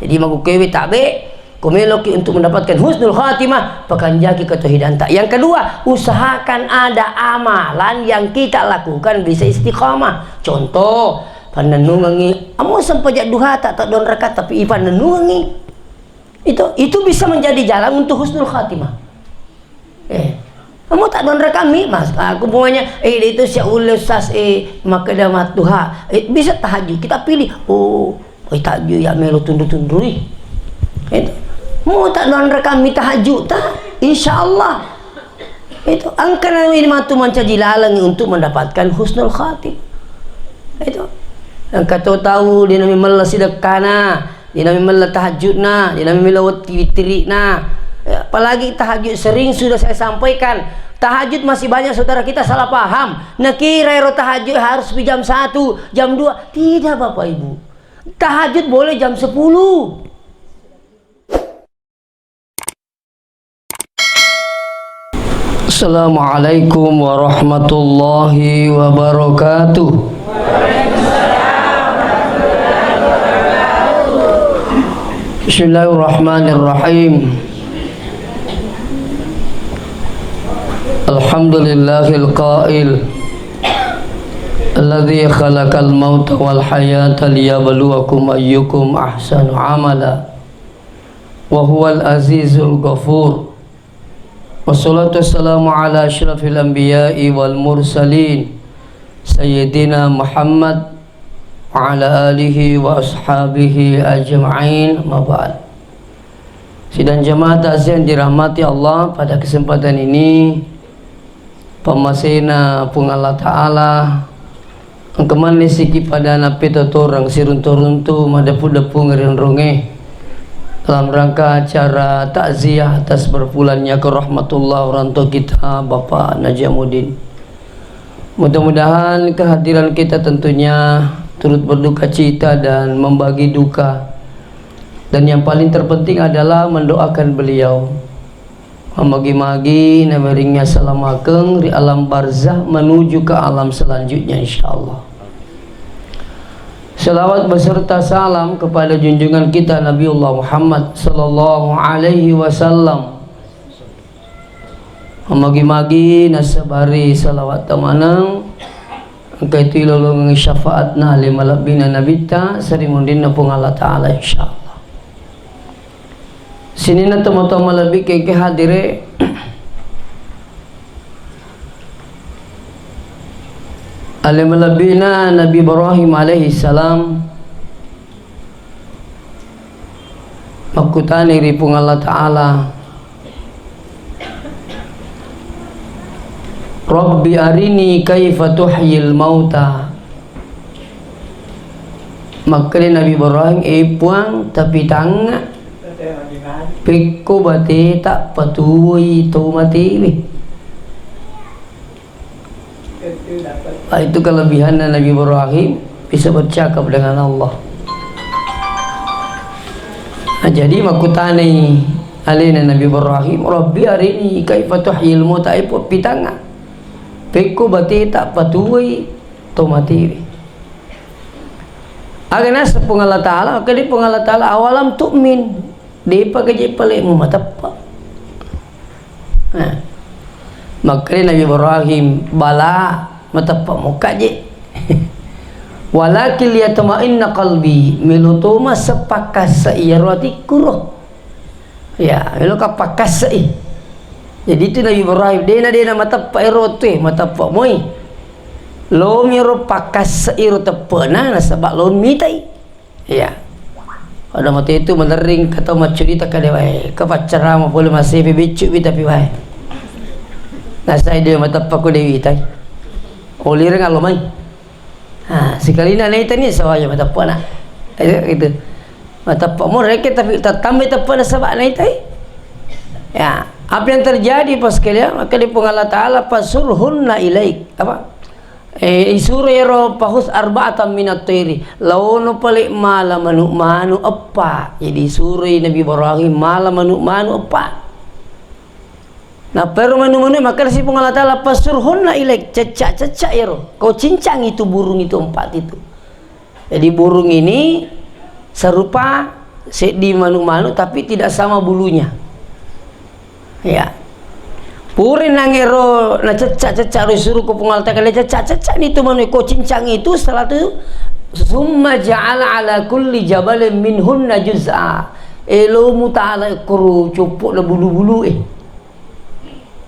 Jadi magukewi tabe kumeloki untuk mendapatkan husnul khatimah pakanjaki ketauhidan tak. Yang kedua, usahakan ada amalan yang kita lakukan bisa istiqamah. Contoh, panenungangi amo sampajak duha tak don rakaat tapi ipan nenungangi. Itu bisa menjadi jalan untuk husnul khatimah. Kamu tak don rekami mas, aku pokoknya itu si ulusas maka damat duha bisa tahajud kita pilih tahajud ya melu tundu-tundui itu mau tak don rekami tahajud tak insyaallah itu angkana ini matu mancaji lalangi untuk mendapatkan husnul khatim itu yang kata tahu dia nami mela sidakana dia nami mela tahajudna dia nami mela witrina. Apalagi tahajud sering sudah saya sampaikan, tahajud masih banyak saudara kita salah paham. Nakira tahajud harus di jam 1, jam 2. Tidak Bapak Ibu, tahajud boleh jam 10. Assalamualaikum warahmatullahi wabarakatuh. Bismillahirrahmanirrahim. Alhamdulillahil qail alladzi khalaqal mauta wal hayata liyabluwakum ayyukum ahsanu amala wa huwal azizul ghafur. Wassalatu wassalamu ala asyrafil anbiya'i wal mursalin sayyidina Muhammad wa ala alihi wa ashabihi ajma'in. Ma ba'd. Sidang jamaah takziah yang dirahmati Allah, pada kesempatan ini pemasina pung Allah Ta'ala angkeman lisiki pada napi totorang siruntu-runtu madapu-dapu ngerinrunge dalam rangka acara takziah atas berpulannya ke rahmatullah orang tua kita Bapak Najamuddin. Mudah-mudahan kehadiran kita tentunya turut berduka cita dan membagi duka, dan yang paling terpenting adalah mendoakan beliau memagi-magi nameringnya salamakeun di alam barzah menuju ke alam selanjutnya insyaallah. Selawat beserta salam kepada junjungan kita Nabiullah Muhammad sallallahu alaihi wasallam. Memagi-magi nasabari salawat tamanang angka itu lolong syafaatna limalabina nabita sarimundin pung Allah Ta'ala insyaallah. Sini na teman-teman lebih ke hadire alimulabina Nabi Ibrahim alaihi salam makutani ripung Allah Ta'ala Rabbi arini kaifa tuhyil mauta. Maka Nabi Ibrahim puang tapi tangga pikku bati tak patui tu mati. Itu kelebihan Nabi Ibrahim, bisa bercakap dengan Allah. Nah, jadi makutani alina Nabi Ibrahim Rabbi arini kaifa tuhyil mauta pitanga pikku bati tak patui tu mati. Agana sepung Allah Ta'ala kali pung Allah Ta'ala awalam tu'min di pagaji palemu matapa. Maka Nabi Ibrahim bala matapa muka je. Walakin liyatma'inna qalbi milutuma sepakas saiyarati kuruh. Ya, melu kapakas sai. Jadi itu Nabi Ibrahim dena matapa erote matapa moi. Lo miro pakas sairo tepena nasabak lo mitai. Ya. Pada mati itu menering kata macurita ka dewa ke pacara mau boleh masih bibicu tapi wae. Nah saya dia mata paku dewi tai. Oli rengal mai. Sekali na nai tani sawaya mata pa na. Itu. Mata pa mo reke tapi tambah tepa na sabak nai tai. Ya, apa yang terjadi pas kalian maka di Allah Ta'ala pasurhunna ilaik apa? Isurero pahus arba'atan minat tiri lawono palik mala manu apa. Jadi suri Nabi Ibrahim mala manu apa. Nah pero manu maka si Allah Ta'ala pasurhunna ilaik cecak yero kau cincang itu burung itu 4 itu. Jadi burung ini serupa di manu-manu tapi tidak sama bulunya. Ya. Puri nangero na cecak-cecak suruh ku pengalta kali cecak-cecak itu manu ko cincang itu setelah itu summa ja'ala ala kulli jabalin minhunna juz'a. Elo muta'ala kuru cupuk na bulu-bulu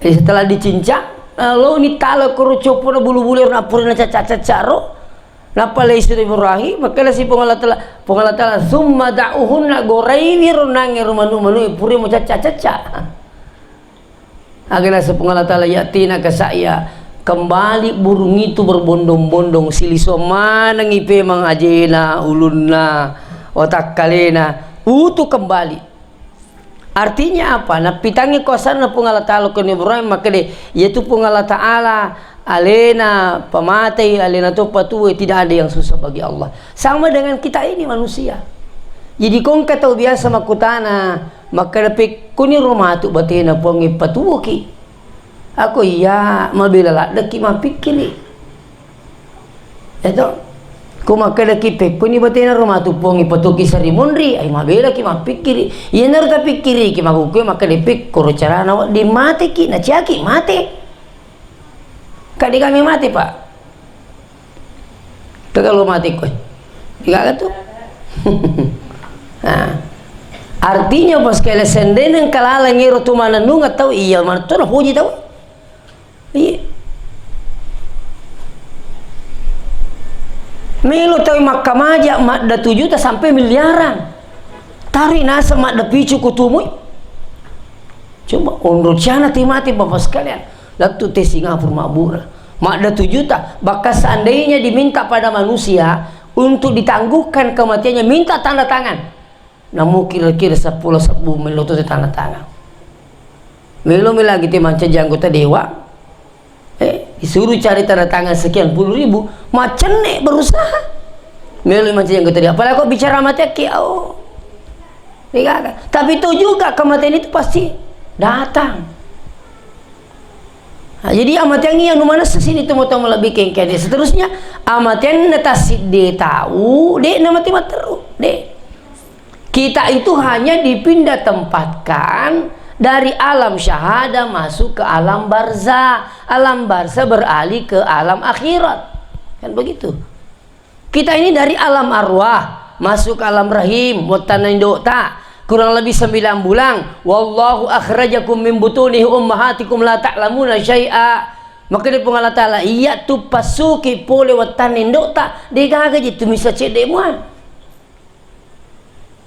setelah dicincang lo ni ta'ala kuru cupuk na bulu-bulu na puri na cecak-cecak ro napa lay istri Ibrahim maka si pengalata summa da'uhunna gorayir nangero manu-manu puri mo cecak-cecak. Agar sepengalata yatina ke saya kembali burung itu berbondong-bondong siliso mana ngipe mang ajena ulunna otak kalena utuh kembali. Artinya apa? Nah pitangi kosan na pengalata Allah kun Ibrahim maka de yaitu pengalata Allah alena pematai alena tu patuwe tidak ada yang susah bagi Allah. Sama dengan kita ini manusia. Jadi kong kata biasa makutana maka dapat kuni rumah tu batina pongi patuwo ki. Aku iya mabila lah deki mapikiri. Itu ku maka deki pe kuni batina rumah tu pongi patuki sari munri ai mabila ki mapikiri. Iya nar tapi pikiri ki maguku maka depik koro cara na di mate ki na ciaki mate. Kadi kami mati pak. Kalau mati koi. Enggak tu. Nah, artinya pas kala sendenen kalala ngiro tu mana nunga tahu iya mana tu na puji tahu iya melo tahu makamaja makda 7 juta sampai miliaran tari nasa makda picu kutumui coba onro cana timati bapak sekalian lalu te Singapura mabura makda 7 juta bakal seandainya diminta pada manusia untuk ditangguhkan kematiannya minta tanda tangan. Namun kira-kira 10 melotot tanda tangan. Melo lagi manca anggota dewa. Disuruh cari tanda tangan sekian puluh ribu, macam nek berusaha. Melo manca anggota dewa. Apalagi kau bicara mati kiau. Tapi itu juga kematian itu pasti datang. Nah, jadi amatian yang mana sesini itu mau tahu lebih kengkede. Seterusnya amatian netasid de tahu, de nama timat terus, de. Kita itu hanya dipindah tempatkan dari alam syahada masuk ke alam barzah. Alam barzah beralih ke alam akhirat. Kan begitu. Kita ini dari alam arwah masuk ke alam rahim, mutanindota. Kurang lebih 9 bulan. Wallahu akhrajakum min butunihi ummahatikum la ta'lamuna syai'a. Maka dia pengalat ta'ala iya tu pasuki pole watanindota. Dia gagal je tu bisa cedemuan.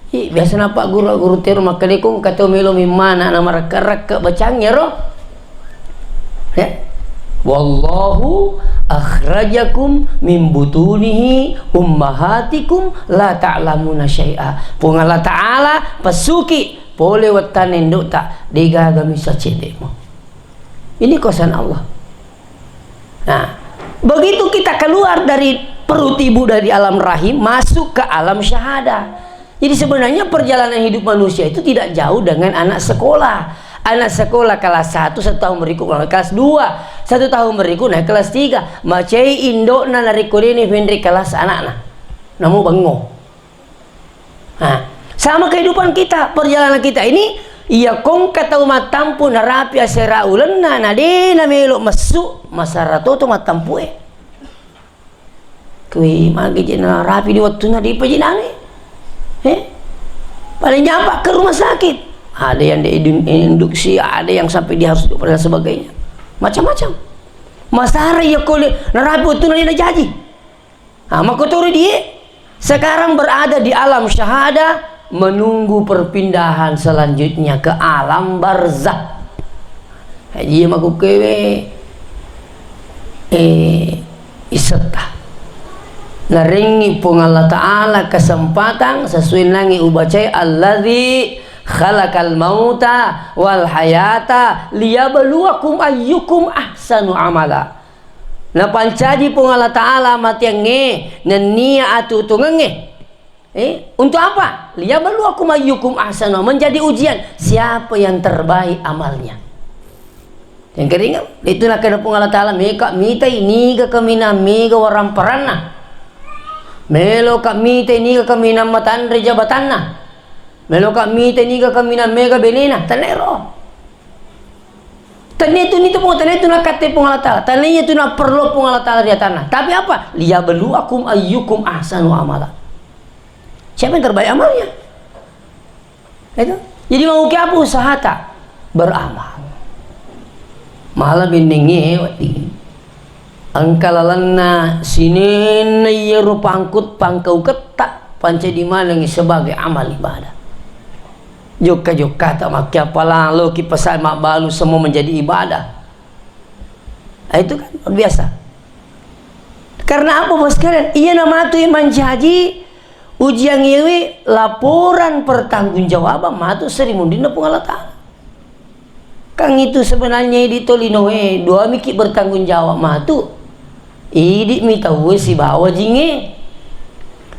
Biasa nampak guru-guru teru maka dia kong kata melo mimana nama raka-raka bacangnya roh ya wallahu akhrajakum min butunihi ummahatikum la ta'lamuna syai'a pungala ta'ala pasuki pole watanin dota digaga misa cedemo ini kosan Allah. Nah begitu kita keluar dari perut ibu dari alam rahim masuk ke alam syahada. Jadi sebenarnya perjalanan hidup manusia itu tidak jauh dengan anak sekolah. Anak sekolah kelas 1 1 tahun berikut kelas 2 1 tahun berikut naik kelas 3 macai indok na narikudini vendri kelas anak-anak namu bango. Nah, sama kehidupan kita perjalanan kita ini iya kong kata matampu narapi asera ulen na nade na melo masuk masarato to matampu kui magi jena rapi di waktunya di pejinane paling nyampak ke rumah sakit ada yang diinduksi ada yang sampai dia harus dan sebagainya macam-macam masara ya kole narapi waktu na jadi makotori dia sekarang berada di alam syahada menunggu perpindahan selanjutnya ke alam barzah haji makukewe isetah naringi pun Allah Ta'ala kesempatan sesuai nangi ubacai alladzi khalaqal mauta wal hayata liyabluwakum ayyukum ahsanu amala na pancaji pun Allah Ta'ala matiang nenia atu tungenge untuk apa? Liyabluwakum ayyukum ahsanu menjadi ujian siapa yang terbaik amalnya. Yang keringat itu nak kena pun Allah Ta'ala meka mitai niga kamina mega waram parana melo kami ini kami nama tanre jabatanna melo kami teniga kami na mega benena tanero tanya itu nito po tanya itu nakate pong Allah Ta'ala tanya itu na perlu pong Allah Ta'ala dia tanah tapi apa liyabluwakum ayyukum ahsanu amala siapa yang terbaik amalnya itu jadi mau ke apa usaha tak beramal malah biningi angkalalanna sinin yeru pangkut pangkau ketak panca di mana sebagai amal ibadah joka tak makia pala lo ki pasal mak balu semua menjadi ibadah itu kan luar biasa karena apa bos kalian iya nama tu iman haji ujian yewi laporan pertanggungjawaban matu serimundina pun Allah Ta'ala kang itu sebenarnya di tolinoe doa miki bertanggung jawab matu idi mi tahu si bawa jinge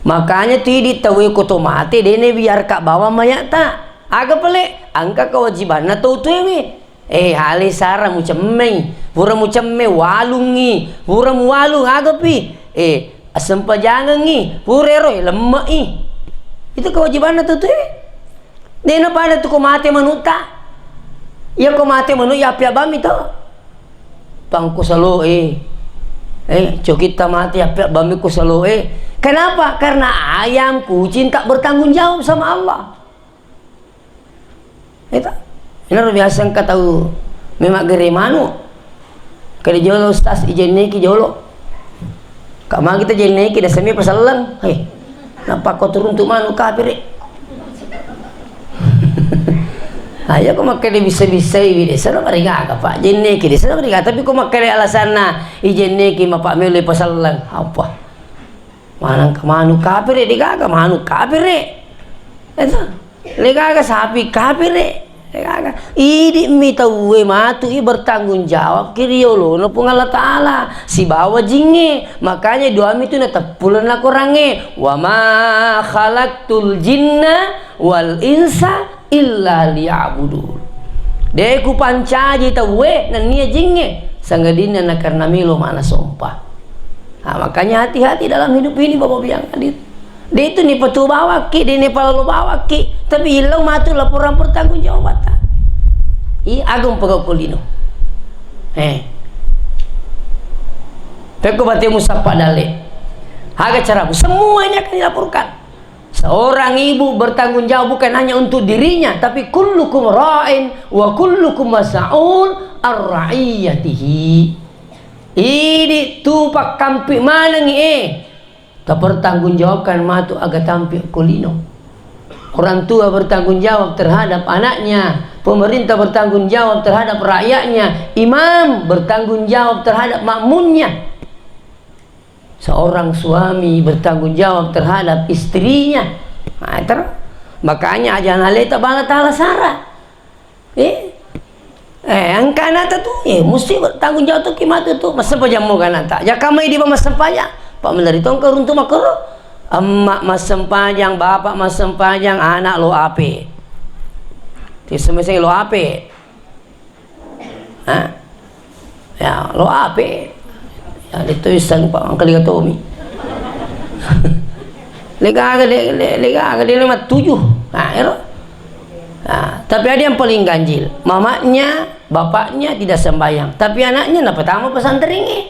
makanya tu idi tahu koto mate dene biar kak bawa mayat tak agak pelik angka kewajiban na tahu tu mi hale sara mu cemmeng pura mu cemme walungi pura mu walung agak pi asam pajangan ni pura roy lemak itu kewajiban na tahu tu dene pada tu ko mate manuta ya ko mate manu ya pia bami to pangku salo kita mati ya pia bami ku salo kenapa karena ayam kucing tak bertanggung jawab sama Allah itu ini biasa engkau tahu memang gere manu kada jolo ustaz ijen neki jolo kak ma kita jen neki dah semi pasalang napa kau turun tu manu kafir ayo kau makai bisa-bisa ini sana mereka pak jen neki sana mereka tapi kau makai alasan na ijen neki mapak mele pasalang apa manang manu kafir di gaga manu kafir itu lega sapi kafir idi mi tahu matu bertanggung jawab kiriolo no pun Allah Ta'ala si bawa jinge makanya doa mi tu natap pulan la korange wa ma khalaqtul jinna wal insa illa liya'budun deku pancaji tahu nan nia jinge sanggadina na karena milo mana sompah makanya hati-hati dalam hidup ini bapak biang hadir dia itu ni petu bawa ki dia ni pala bawa ki tapi hilang matu laporan pertanggung jawab tak agung pegau kulino peko bate musapa dale haga carabu semuanya akan dilaporkan seorang ibu bertanggung jawab bukan hanya untuk dirinya tapi kullukum ra'in wa kullukum mas'ul ar-ra'iyatihi ini tupak kampi mana ni tak bertanggung jawabkan matu agak tampil kulino orang tua bertanggung jawab terhadap anaknya pemerintah bertanggung jawab terhadap rakyatnya imam bertanggung jawab terhadap makmunnya seorang suami bertanggung jawab terhadap istrinya makanya ajan haleta bala ta'ala sarah angkana tu mesti bertanggung jawab tu kimat tu masa pajamu kanata ya kamai di bawah sempaya pak meleri tongkar untuk makro emak mas sempajang bapak mas sempajang anak lo ape ti semestinya lo ape ya lo ape ya ditulisan pak angkali katomi lega dia lima 7 tapi ada yang paling ganjil mamanya bapaknya tidak sembahyang tapi anaknya nak pertama pesantren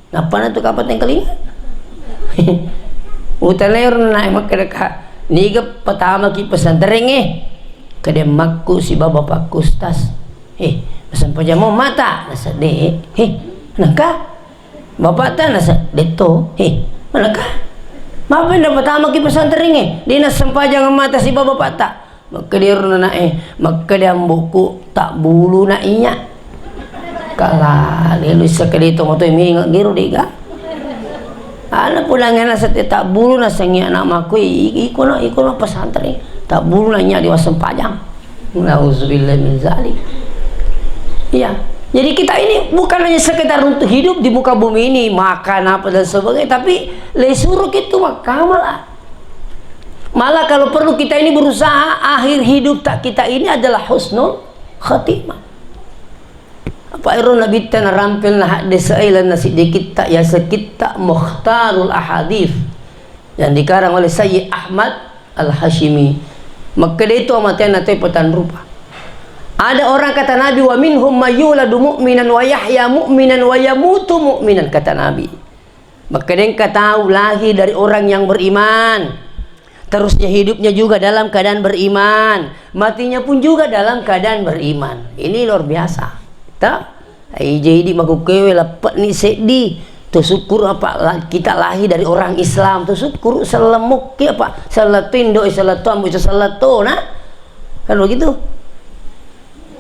napa na tu kapat yang kelinga utanay ron na makadaka niga pertama ki pesantren kada makku si baba pakustas pesan pajamo mata nasa de naka bapak ta nasa deto manaka mapa na pertama ki pesantren di na sampajang mata si baba pata makadir na makadam buku tak bulu na inya kala lelu sakali to moto minga giro diga ala pulangan sa tak bulu na sangya anak maku iko na pesantren tak bulu na nya di wasampajang nauzubillah min zalik iya jadi kita ini bukan hanya sekedar untuk hidup di muka bumi ini makan apa dan sebagainya tapi lesuruk itu malah kalau perlu kita ini berusaha akhir hidup tak kita ini adalah husnul khatimah apa iron nabi tan rampil na hadis ailan sedikit tak ya sekit tak mukhtarul ahadith yang dikarang oleh Sayyid Ahmad Al-Hashimi. Maka dia itu amatian nanti petan rupa. Ada orang kata Nabi, wa minhum mayyuladu mu'minan wa yahya mu'minan wa yamutu mu'minan, kata Nabi. Maka dia tahu lahir dari orang yang beriman, terusnya hidupnya juga dalam keadaan beriman, matinya pun juga dalam keadaan beriman. Ini luar biasa. Tak? Jadi maku kewe lepat ni sedih. Tu syukur apa kita lahir dari orang Islam. Tu syukur selemuk apa? Salatin do salatu ambu salatu nah. Kan begitu.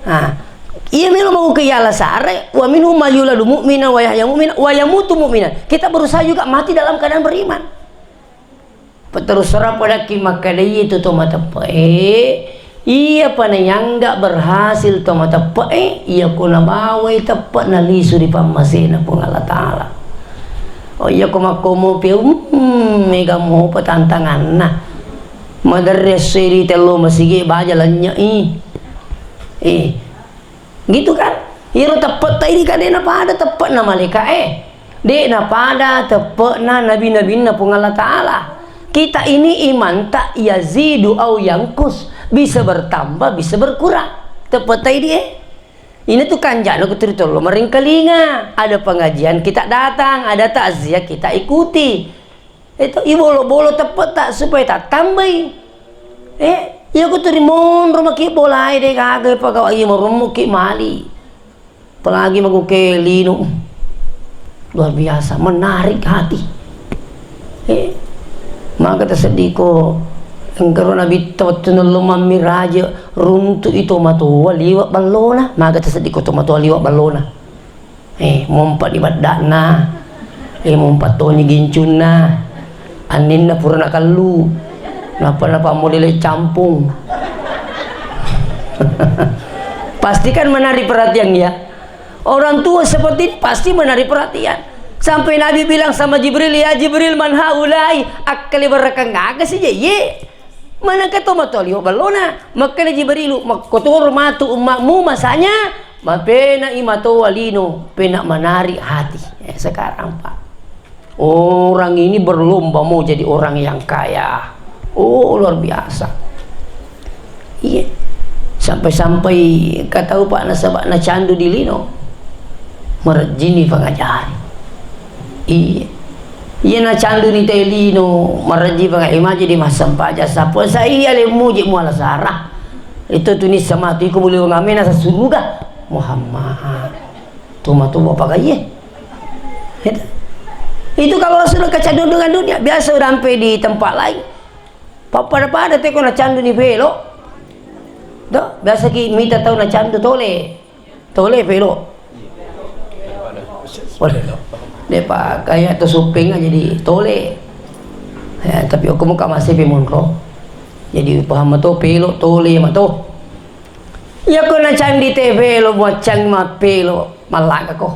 Nah, iya memang mau ke yala sare wa minhum mayyuladu mu'minan wa yahya mu'minan wa yamutu mu'minan. Kita berusaha juga mati dalam keadaan beriman. Terus serap pada kimakadai itu mata iya pana yang enggak berhasil mata iya kuna bawa tepat na lisu di pamasina pun Allah Ta'ala. Oh iya kumakomo pe mega mo patantangan na madarres siri telo masige bajalannya gitu kan. Iro tepat tadi kan dia pada tepat na malaikat dia pada tepat na nabi-nabi na pun Allah Ta'ala. Kita ini iman tak yazidu au yangkus, bisa bertambah bisa berkurang. Tepat tadi ini tuh kanjak aku cerita lo mering kelinga, ada pengajian kita datang, ada takziah kita ikuti. Itu ibolo-bolo tepat tak supaya tak tambah. Ya aku terimon rumah ki bolai deh kagak pakai mau rumah ki mali. Pelagi mau ke lino. Luar biasa menarik hati. Maka tersedih ko engkau nabi tawatun lumam miraja runtu itu matu waliwa balona. Maka tersedih ko matu waliwa balona. Mompat di badana. Mompat toni gincuna. Anin na pura na kalu. Napa model campung. Pasti kan menarik perhatian ya. Orang tua seperti ini pasti menarik perhatian. Sampai Nabi bilang sama Jibril, ya Jibril man haulai akali barakang gagas saja ye. Mana kata matolio balona. Maka Jibril makotor matu umakmu masanya mapena imato walino pena menarik hati. Sekarang Pak, orang ini berlomba mau jadi orang yang kaya. Oh luar biasa. Iya. Sampai-sampai kata Pak nasabak na candu di lino merjini pengajari. Iya. Iya na candu ni telino marji pengaima jadi masam paja sapa saya le muji muala sarah. Itu tunis sama tu ko boleh ngamen sa surga Muhammad. Tuma bapak kaya. Itu kalau sudah kecandu dengan dunia biasa sampai di tempat lain. Pada teko na candu ni velo. Do, biasa ki minta tahu na candu tole velo. Depa kayak tu suping aja jadi tole. Ya, tapi aku muka masih pimunro. Jadi paham tu velo tole ma tu. Ya ko na candi te velo buat cang ma velo malak ko.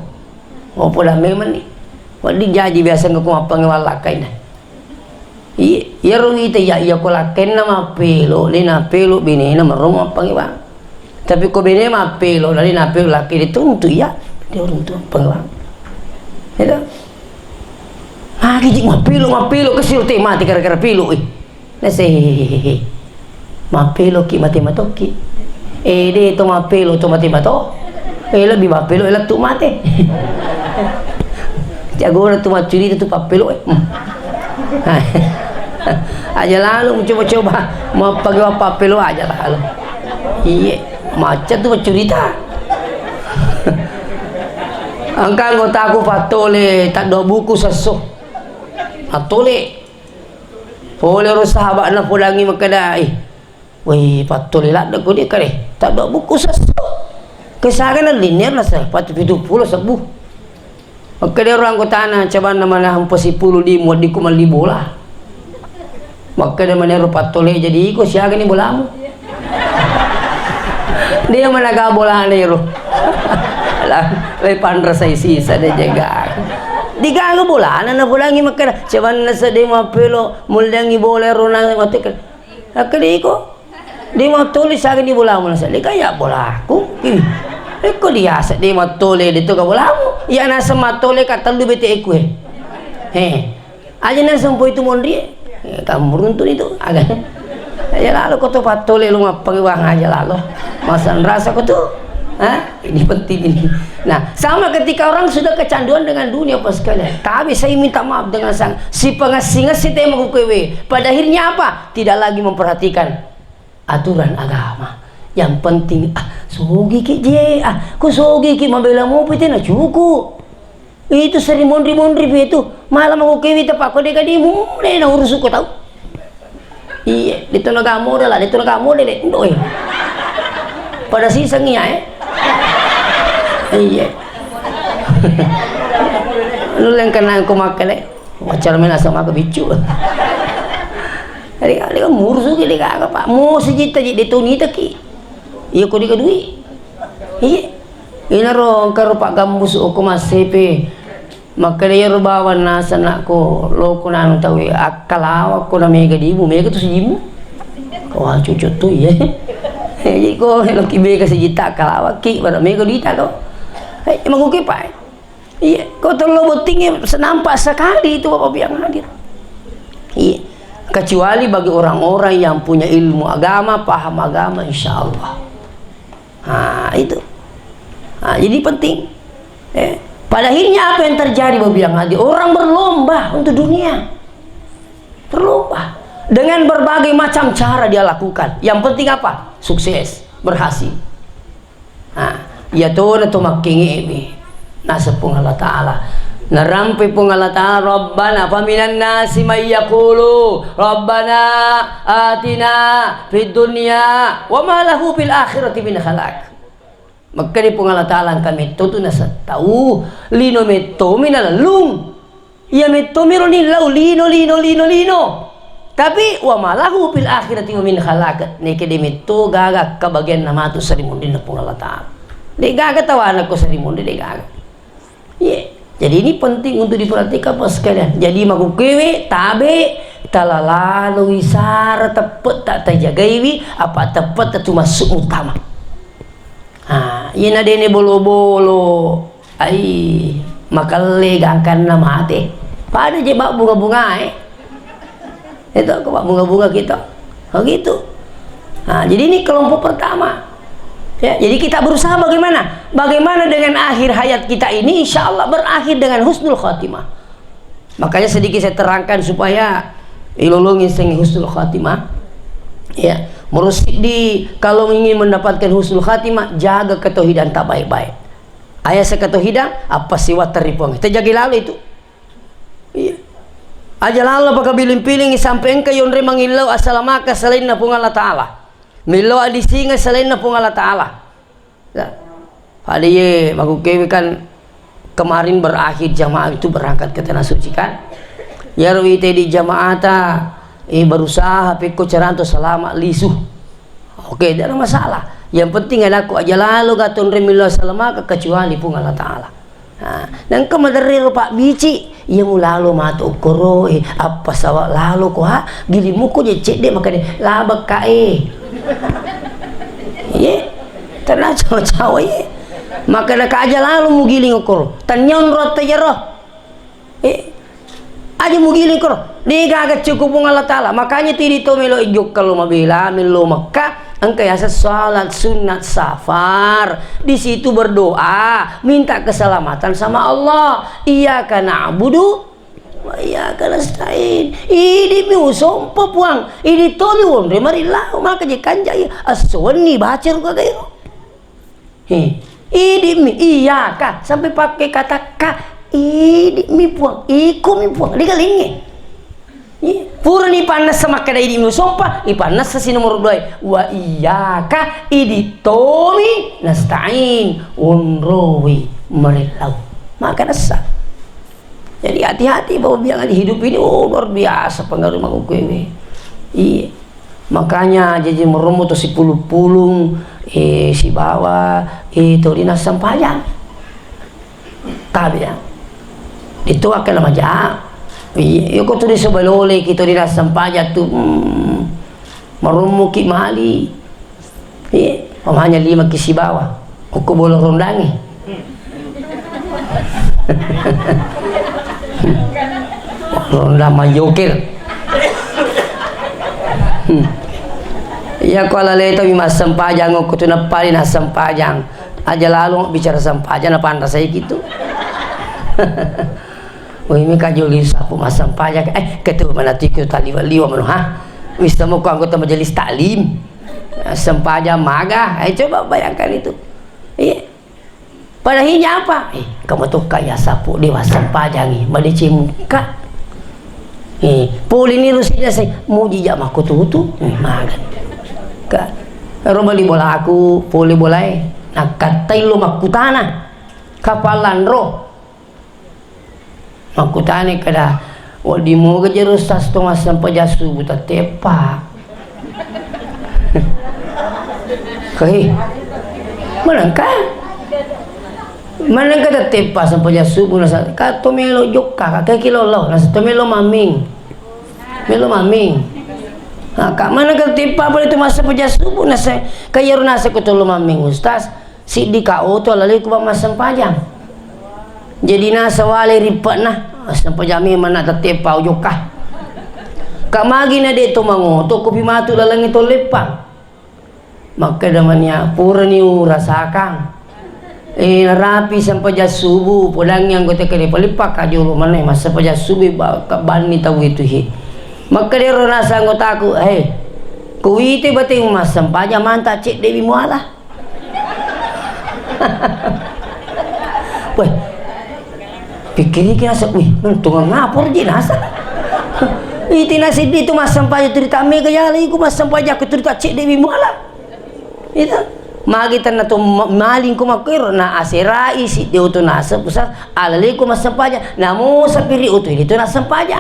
Oh pola memang ni. Wadi jaji biasa ngaku apa ngewalakai na. Iya rong ite ya iya ko laken nama pelo lina pelo bini nama rong apa ngiwang. Tapi ko bini ma pelo lina pelo laki dituntu ya dia orang tu penglang. Itu. Lagi ma pelo kesir te mati gara-gara pelo nase ma pelo ki mati matoki. De to ma pelo to mati mato. Lebih ma pelo elak tu mate. Jago na tu ma curi tu pa pelo aja lalu mencoba mau pakai apa pelo aja lalu. Iya macet tuh cerita. Angka anggota aku patole tak ada buku sesuh patole boleh harus sahabat nak pulangi makadai. Wih patole lah dah kau dia kare tak ada buku sesuh kesakan linear lah saya patu 70 sebuh. Maka dia orang kota na coba nama hampa 10 di muat di kumal di bola. Maka dia mana rupa tole jadi ikut siaga ni bolamu. Dia mana ga bola ni ro. Lepan rasa sisa dia jaga. Digaga bola na pulangi maka caban na sa di mapelo muldangi bola ro na matik. Akali ko. Di mo tole siaga ni bolamu na sa kaya bola ko. Eko dia sa di mo tole dito ka bolamu. Ya na sa matole ka talu bete eku aja na sampo itu mondri. Kamu beruntun itu agak Ya lalu kau tuh patuli lu ngapain aja lalu. Masa rasa kau tuh, ini penting ini. Nah, sama ketika orang sudah kecanduan dengan dunia pas sekalian. Tapi saya minta maaf dengan si pengasih si tema kukewe. Pada akhirnya apa? Tidak lagi memperhatikan aturan agama. Yang penting sogi ki je, ku sogi ki mabela mo pite na cukup. Itu sering mondri itu malah mau kewi tepak kau deka di mulai na urus ko tahu. Iya, dito nagamodel lah, dito nagamodel doy. Pada sisangnya iya. Lu yang kena aku makan wajar main sama ke bicu. Hari kali kan mursu gini kagak pak, mau sejita jadi tuni taki. Iya kau dikadui. Iya, ini roh karo pak gambus aku masih pe. Maka dia rubawan nasa nakku loko nanu tahu akalawa ko na mega dimu mega tu sijimu wah cucu tu ya jadi ko lo kibe ka sejita akalawa ki pada mega dita to emang oke pak iya kau terlalu tinggi senampak sekali itu bapak yang hadir iya kecuali bagi orang-orang yang punya ilmu agama paham agama insya Allah itu jadi penting pada akhirnya apa yang terjadi Bapak yang hadir? Orang berlomba untuk dunia. Berlomba. Dengan berbagai macam cara dia lakukan. Yang penting apa? Sukses. Berhasil. Ya tuh na tumakingi ini. Nasa pong Allah Ta'ala. Narampi pong Allah Ta'ala. Rabbana paminan nasi may yakulu. Rabbana atina fid dunya. Wa ma lahu fil akhirati min khalaq. Maka di Allah Ta'ala kami tutu nasa tahu lino meto minalung ya meto mironi lau lino tapi wa malahu fil akhirati min khalaq neke de meto gaga kabagian nama tu sarimundi na Allah Ta'ala de gaga tawana ko sarimundi de gaga jadi ini penting untuk diperhatikan pas sekalian jadi makukewe tabe talalalu wisara tepet tak terjagaiwi apa tepet itu masuk utama ina dene bolo-bolo ai makale gangkan na mati pada je bak bunga-bunga itu kok bak bunga-bunga kita gitu jadi ini kelompok pertama ya jadi kita berusaha bagaimana dengan akhir hayat kita ini insya Allah berakhir dengan husnul khatimah makanya sedikit saya terangkan supaya ilolongin sing husnul khatimah ya kalau ingin mendapatkan husnul khatimah jaga ketauhidan tak baik-baik ayah seketauhidan apa siwa teripong terjadi lalu itu iya aja lalu apakah piling-piling sampai engkau yonre mangilau asalamaka selain napung Allah Ta'ala milau adisinga selain napung Allah Ta'ala ya pada ye maku kewe kan kemarin berakhir jamaah itu berangkat ke tanah suci kan ya rawite di jamaah ta berusaha peko caranto selama lisu oke tidak ada masalah yang penting ada aku aja lalu gaton remilo selama kecuali pun Allah Ta'ala dan kemadari pak bici ia lalu matu koro apa sawak lalu ko gilimu ko je cek deh makanya labak kae iya tanah cawa-cawa maka nak aja lalu mu giling koro tanyon rot tajaroh aja mu giling koro dia gak cukup Allah Ta'ala makanya tiri to melo ijuk kalau mabila melo Mekah engkau ya salat sunat safar di situ berdoa minta keselamatan sama Allah iyyaka na'budu wa iyyaka nasta'in ini miusong papuang ini toli wonre marilah maka je kanjai aswani baca ruka gayo ini mi iyyaka sampai pakai kata ka ini mi puang iku mi puang digalingi purni panas sama kada ini musompa ipanas sesi nomor 2 wa iyyaka iditomi nasta'in unrowi merilau maka nasa jadi hati-hati bahwa biang di hidup ini luar biasa pengaruh maku ini iya makanya jadi meromo to si pulung si bawa itu dinas sampayang tabi ya itu akan maja iya kok tuh disebalole kita di rasam pajak tuh merumuki mali iya hanya 5 kisi bawah aku bolong rondangi ronda majoker Ya kalau leto mas sempajang aku tu napalin na sempajang aja lalu bicara sempajang apa anda saya gitu. Wih mi kajuli sapu mas sempajang ketua mana tiku tali liwa mana ha bisa mau anggota majelis taklim sempajang maga coba bayangkan itu iya pada hinya apa kamu tuh kaya sapu dewa sempajangi madici muka puli ni rusinya saya mau jijak maku tutu maga ka robali bola aku puli bolai nakatai lo makutana kapalan roh makutane kada wadi mo gajerus tas tungas sampajasu buta tepa kai manangka ta tepa sampajasu pun nasa ka tomelo jokka ka kilolo nasa tomelo maming melo maming ka manangka tepa pala itu masa sampajasu pun nasa kayaro nasa ko tolo maming ustaz si di ka oto lali ko ba masang pajang jadi nasa wali ripat na sampajami mana ta tepa jokka kamagi na dito mango to kopi matu lalang ito lepang maka damannya pura ni rasakan rapi sampai subuh pulang yang gue tekeli pelipak aja rumah nih masa sampai subuh bani tahu itu maka dia rasa anggota aku kuite bating mas sampai mantap cek Dewi mualah weh pikir nasa wih tunggang ngapur je nasa itu nasi itu mas sampai cerita mega ya lagi mas sampai aku cerita cek Dewi mualah itu magitan na to maling ko makiro na asira isi deu to nasa pusat alali ko masampaja namo sa piri uto dito na sampaja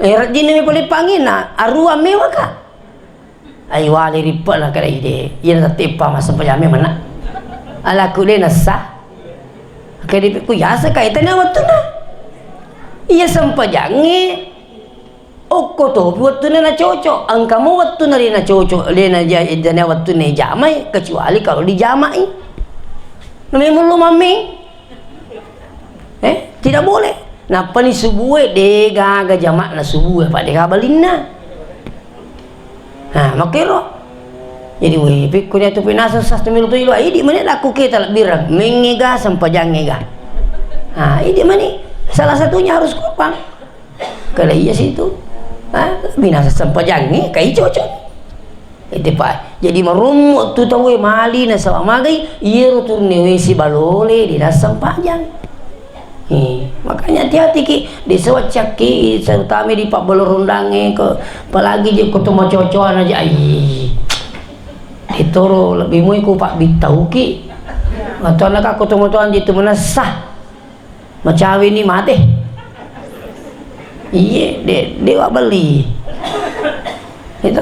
rajin mi palipangin na arua mewa ka ay wali ripa na kada ide yan ta tepa masampaja me mana ala ko le nasa kadi ko yasa kay tanaw to na iya sampaja ngi Oko to waktu na cocok, ang kamu waktu na rin na cocok, lena jana waktu na jamai, kecuali kalau dijamai. Namanya mulu mami, tidak boleh. Napa ni subuh dega ga jamak na subuh pak dega balina. Nah makero. Jadi weh pikirnya tu pinasa satu minuto ilo, ini mana laku kita birang, mengega sampai jangega. Nah ini mana salah satunya harus kopang. Kalau iya situ. Binasa sampajangi kai cocok itu pak jadi marumut tu tahu mali na sawa magai iero turne wesi balole di sampajang makanya hati-hati ki di sawa caki terutama di pak balorundange ke apalagi je ketemu cocokan aja ditoro lebih mau ku pak bitau ki atau nak aku ketemu itu mana sah macam ini mati iya dewa beli itu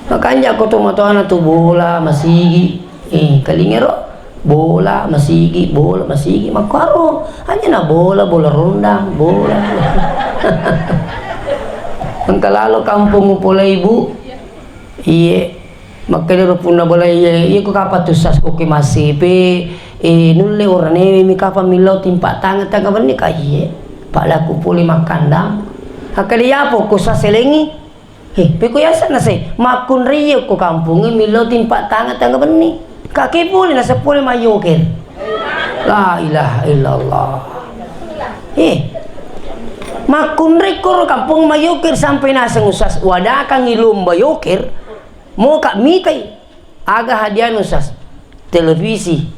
makanya aku tuh motoran tuh bola masigi kalingero bola masigi makaro hanya na bola rundang bola angkalalo kampung pula ibu iya makanya pun na bola iya ko kapat tusas ko kimasipe nulle orane mi kapan milau timpa tangan bani kaya pala ko puli makandang hakaliya po ko sa selengi piko yasa na say makun riyo ko kampungi milaw timpa tanga bani kaki puli na sa puli mayoker la ilaha illallah makun riyo kampung mayoker sampai nasa ngusas wadakang ilum mayoker mo kak mitay aga hadiah usas televisi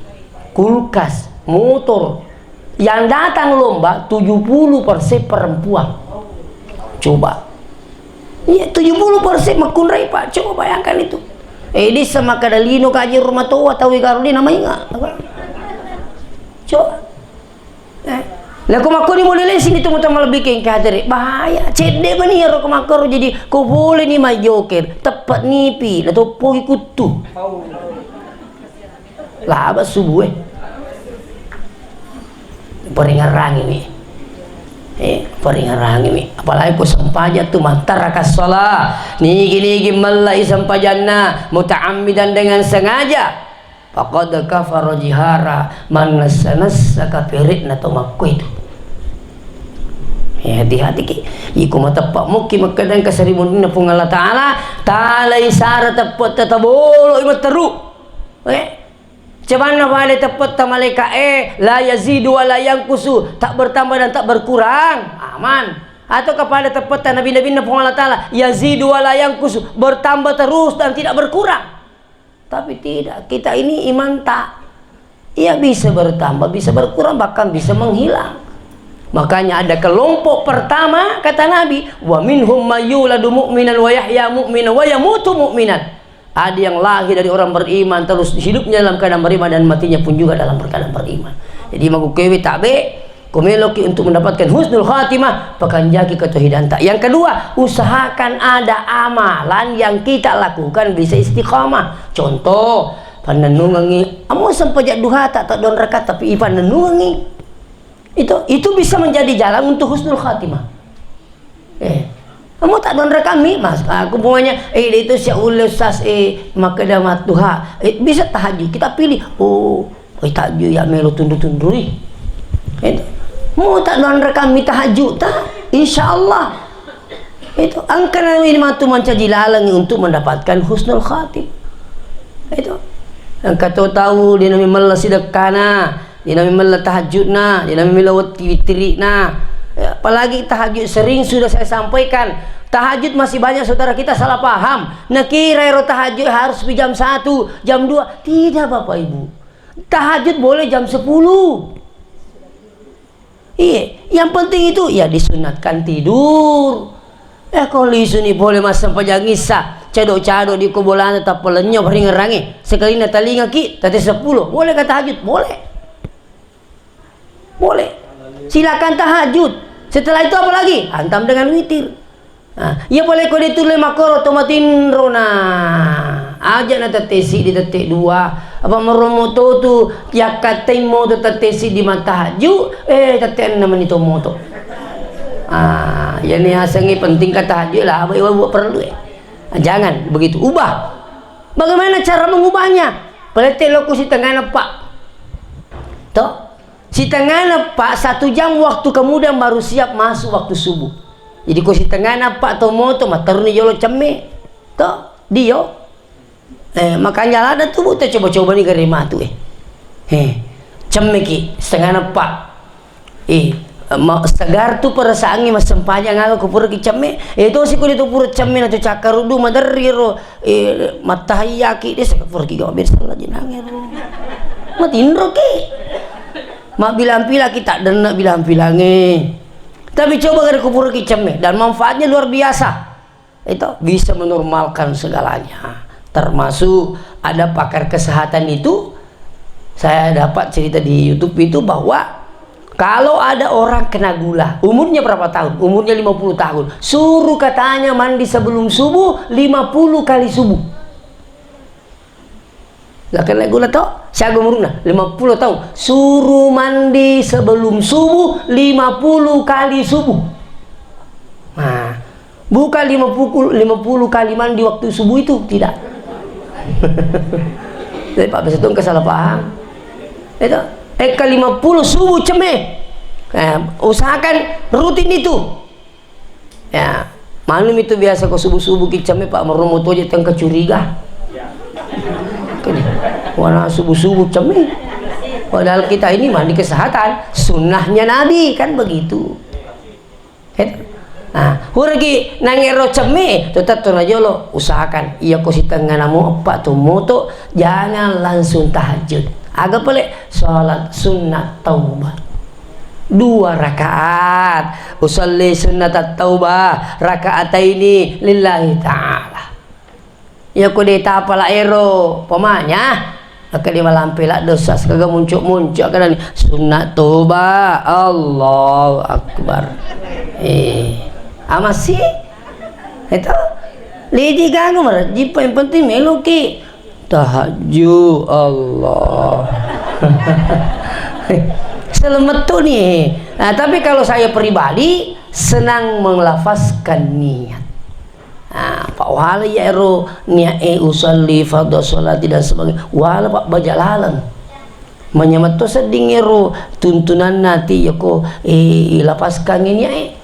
kulkas motor yang datang lomba 70% perempuan coba iya 70% makunrai pak coba bayangkan itu di sama kadalino kaji rumah tua tahu karuli namanya enggak coba lah kumakuri mulai lain sini tunggu tambah lebih ke hadir bahaya cede bani ya kumakuru jadi kau boleh nih majoker tepat nipi atau pogi kutu lah apa subuh peringarang ini peringarang ini apalagi ku sampaja tu mantaraka shalah nigi malai sampajanna muta'ammidan dengan sengaja faqad kafara jihara man nasanassa kafiritna tumakku itu hati-hati ki iku mata pak muki makadang kasarimun na pung Allah Ta'ala isara tepat tatabolo imat teru Cemana wale tepat tamaleka la yazidu wa la yanqusu, tak bertambah dan tak berkurang, aman. Atau kepada tepat nabi-nabi na Allah Ta'ala yazidu wa la yanqusu, bertambah terus dan tidak berkurang. Tapi tidak, kita ini iman tak. Ia bisa bertambah, bisa berkurang, bahkan bisa menghilang. Makanya ada kelompok pertama kata Nabi, wa minhum mayyuladu mu'minan wa yahya mu'minan wa yamutu mu'minan. Ada yang lahir dari orang beriman terus hidupnya dalam keadaan beriman dan matinya pun juga dalam keadaan beriman. Jadi magu kewe tabe kumeloki untuk mendapatkan husnul khatimah pakanjaki ketauhidan tak. Yang kedua, usahakan ada amalan yang kita lakukan bisa istiqamah. Contoh, panenungangi amo sampajak duha tak don rekat tapi panenungangi. Itu bisa menjadi jalan untuk husnul khatimah. Kamu tak don rekami mas, aku pokoknya itu si ulusas maka damat duha bisa tahajud kita pilih tahajud ya melu tundu-tunduri itu mau tak don rekami tahajud tak insyaallah itu angkana ini matu mancaji lalang untuk mendapatkan husnul khatim itu yang kata tahu dia nami malla sidakana dia nami malla tahajudna dia nami malla witrina. Apalagi tahajud sering sudah saya sampaikan, tahajud masih banyak saudara kita salah paham. Nakira tahajud harus jam 1, jam 2. Tidak Bapak Ibu, tahajud boleh jam 10. Iya, yang penting itu ya disunatkan tidur. Kalau isu ni boleh mas sampai jangisa cado-cado di kubulan tetap pelenyop ringerangi sekali natalinga ki tadi 10 boleh kata tahajud boleh silakan tahajud. Setelah itu apa lagi? Hantam dengan witir. Ya boleh kau ditulis makor otomatin rona. Aja na tetesi di tetek 2. Apa meromoto tu ya katemo tu tetesi di matahaju tetek naman itu moto. Ya ni asangi penting kata haju lah. Ibu perlu jangan begitu. Ubah. Bagaimana cara mengubahnya? Pelete lokusi tengah pak. Toh. Si tengah pak 1 jam waktu kemudian baru siap masuk waktu subuh. Jadi kau si tengah pak tomoto materni jolo ceme toh dio makanya ada tuh kita coba-coba nih kerima tuh ceme ki setengah pak segar tuh perasaannya mas sempanya ngaku kupur ki ceme itu sih kudu tuh pura ceme atau cakarudu maderiro matahiyaki dia sekapur ki gawir salah jenangnya matindro ki mak bilang-bilang kita denak bilang-bilangnya tapi coba dari kupur kiceme dan manfaatnya luar biasa itu bisa menormalkan segalanya termasuk ada pakar kesehatan itu saya dapat cerita di YouTube itu bahwa kalau ada orang kena gula umurnya berapa tahun? Umurnya 50 tahun suruh katanya mandi sebelum subuh 50 kali subuh lah kena gula toh saya umurnya 50 tahun suruh mandi sebelum subuh 50 kali subuh bukan 50 kali mandi waktu subuh itu tidak jadi Pak Besetong kesalah paham itu ke 50 subuh cemeh usahakan rutin itu ya malum itu biasa kok subuh-subuh kicame Pak meromo aja tengah curiga warna subuh-subuh cemih padahal kita ini mandi kesehatan sunnahnya Nabi kan begitu hurgi nangero cemih tetap tuh aja lo usahakan iya kau si tengah namu apa tuh moto jangan langsung tahajud agak boleh sholat sunnat taubah 2 rakaat usalli sunnat taubah rakaat ini lillahi ta'ala ya kau deta apalah ero pemanya akan dia malampela dosa kagak muncul kan sunat toba Allahu Akbar masih itu lidi ganu mar jipa yang penting meloki tahajud Allah selamat tuh nih tapi kalau saya pribadi senang melafazkan niat Pak wala ya ero niat usalli fardhu sholati dan sebagainya wala Pak bajalalan menyamat to seding ero tuntunan nanti ya ko lapaskan ini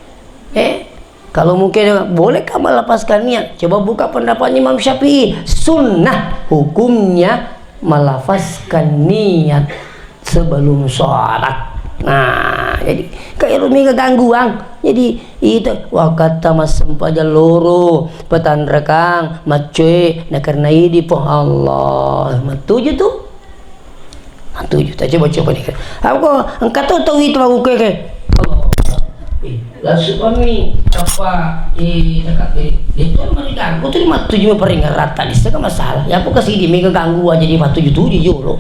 Kalau mungkin bolehkah melepaskan niat? Coba buka pendapatnya Imam Syafi'i. Sunnah hukumnya melafazkan niat sebelum sholat. Nah, jadi kayak rumi kegangguan. Jadi itu wakata mas sempaja loro petan rekang macuy na karena ini po Allah matuju tuh. Matuju. Tak coba nih. Aku engkau tahu itu aku kayak langsung kami apa dekat itu mereka aku tuh 57 peringat rata di sana masalah ya aku kasih di mega ganggu aja di 47 loh.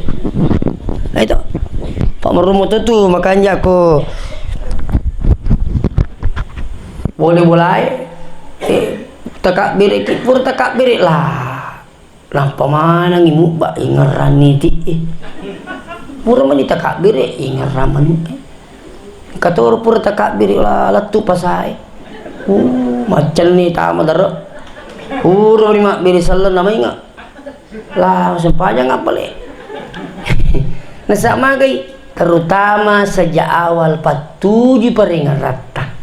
Nah itu Pak Merumut itu makanya aku boleh tekak birik pur tekak birik lah lampa mana ngimu bak ingeran niti pura mani tekak birik ingeran mani kator pura takak biri lah latu pasai macam ni tak madara pura lima biri salah nama ingat lah sepanjang apa le nah sama gay terutama sejak awal 47 peringat rata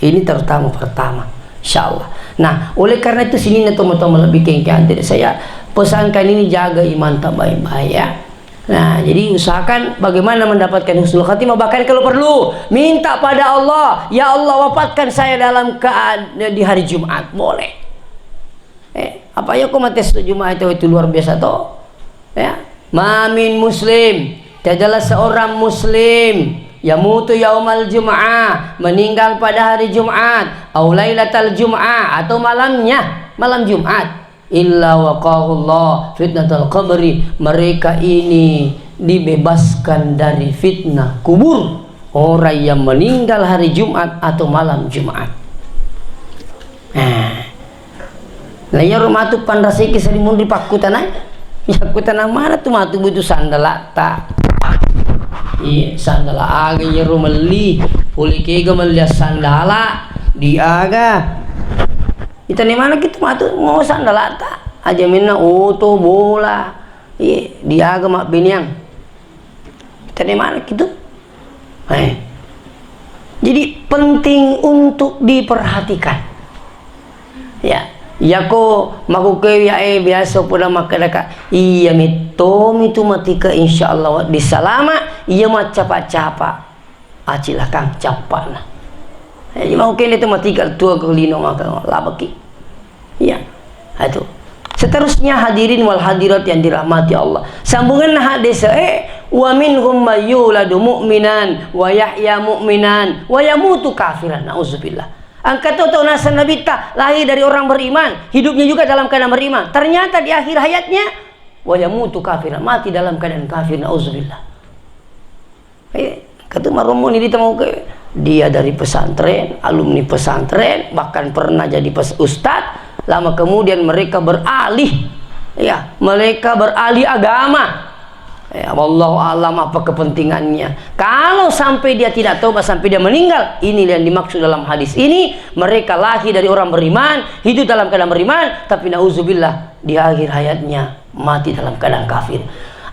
ini terutama pertama insyaallah. Nah oleh karena itu sini teman-teman lebih kengkian saya pesankan ini jaga iman tak baik-baik ya. Nah, jadi usahakan bagaimana mendapatkan husnul khatimah. Bahkan kalau perlu minta pada Allah, ya Allah wafatkan saya dalam di hari Jumat, boleh. Apa ya kok mati Jumat itu luar biasa toh? Ya, mamin muslim, tiadalah seorang muslim yamutu yaumal jum'ah, meninggal pada hari Jumat, au lailatal jum'ah atau malamnya, malam Jumat. Illa waqahullah fitnatul qabri, mereka ini dibebaskan dari fitnah kubur. Orang yang meninggal hari Jumat atau malam Jumat. Nah ya rumah tu pandasi kisah di mundi pakutan ya kutan mana tu matu butuh sandala tak iya sandala aga ya rumah li boleh kega melihat sandala di aga. Kita ni mana kita matu mau sandala tak aja minna auto bola dia agak mak biniang kita ni mana gitu. Jadi penting untuk diperhatikan ya ko makuke ya biasa pula makadaka iya mitu matika insyaallah di salama iya mat capa-capa acilah kang capana. Jadi mungkin itu matika tua kelino maka labaki ya itu. Seterusnya hadirin wal hadirat yang dirahmati Allah, sambungan hadis wa minhum mayyuladu mu'minan wa yahya mu'minan wa yamutu kafiran. Nauzubillah. Angkat tahu nasan Nabi tak lahir dari orang beriman, hidupnya juga dalam keadaan beriman. Ternyata di akhir hayatnya wa yamutu kafiran, mati dalam keadaan kafir. Nauzubillah. Kata marumun ini ditemu ke dia dari pesantren, alumni pesantren, bahkan pernah jadi ustadz. Lama kemudian mereka beralih, ya, mereka beralih agama. Ya, wallahu alam apa kepentingannya. Kalau sampai dia tidak taubat sampai dia meninggal, ini yang dimaksud dalam hadis ini. Mereka lahir dari orang beriman, hidup dalam keadaan beriman, tapi nauzubillah di akhir hayatnya mati dalam keadaan kafir.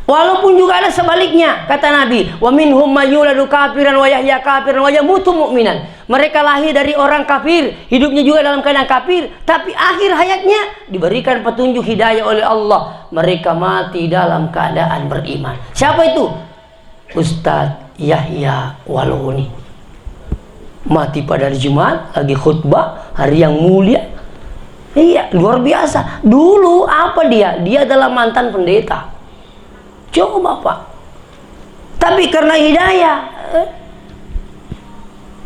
Walaupun juga ada sebaliknya, kata Nabi, wa minhum mayyuladu kafiran wa yahya kafiran wa yamutu mu'minan. Mereka lahir dari orang kafir, hidupnya juga dalam keadaan kafir, tapi akhir hayatnya diberikan petunjuk hidayah oleh Allah. Mereka mati dalam keadaan beriman. Siapa itu? Ustadz Yahya Waluni. Mati pada hari Jumat, lagi khutbah, hari yang mulia. Iya, luar biasa. Dulu apa dia? Dia adalah mantan pendeta. Coba Pak, tapi karena hidayah,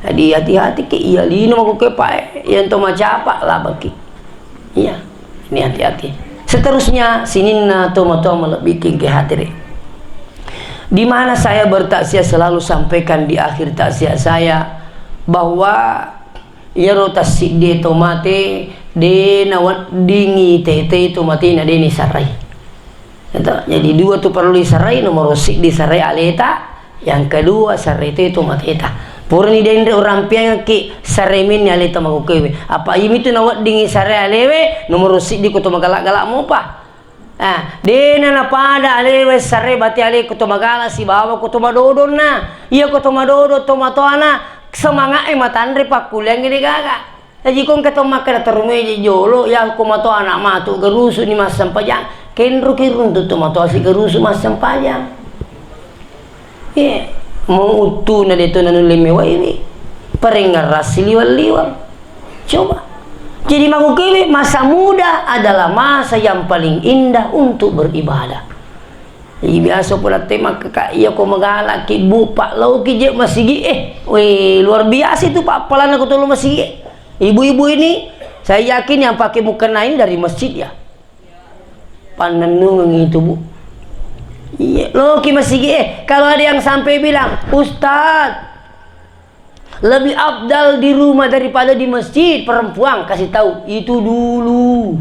jadi hati-hati ke iya lino aku ke Pak, yang toma capa lah bagi, iya, ini hati-hati. Seterusnya sinina toma-toma lebih ke hati. Di mana saya bertaksiah selalu sampaikan di akhir taksiah saya bahwa ya rotasi de tomate de nawat dingi tete tomate na de ni sarai. Jadi dua tu perlu disarai, nomor sik disarai aleta, yang kedua sarai itu mateta. Purni dendre orang piang ki saremin aleta makukewe. Apa ini tu nawat dingi sarai alewe, nomor sik di kutu magalak-galak mo pa. Dena na pada alewe sarai bati ale kutu magala si bawa kutu madodon na. Iya kutu madodo tomatoana semangat matandre pak kuliah gini kagak. Jadi kong kata makan terumai jolo ya aku mato anak matu gerusu ni mas sampajang kenro kirun tu mato si gerusu mas sampajang. Mau utuh na dito na nulimewa ini peringaras liwal-liwal. Coba. Jadi makukili masa muda adalah masa yang paling indah untuk beribadah. Jadi biasa pula tema kakak iya ko magala ki bu pak lau ki je masigi luar biasa itu pak apalan aku tolong masigi. Ibu-ibu ini saya yakin yang pakai mukena ini dari masjid ya. Panenung itu bu. Iya, lo ki masigi kalau ada yang sampai bilang, "Ustaz, lebih afdal di rumah daripada di masjid," perempuan kasih tahu itu dulu.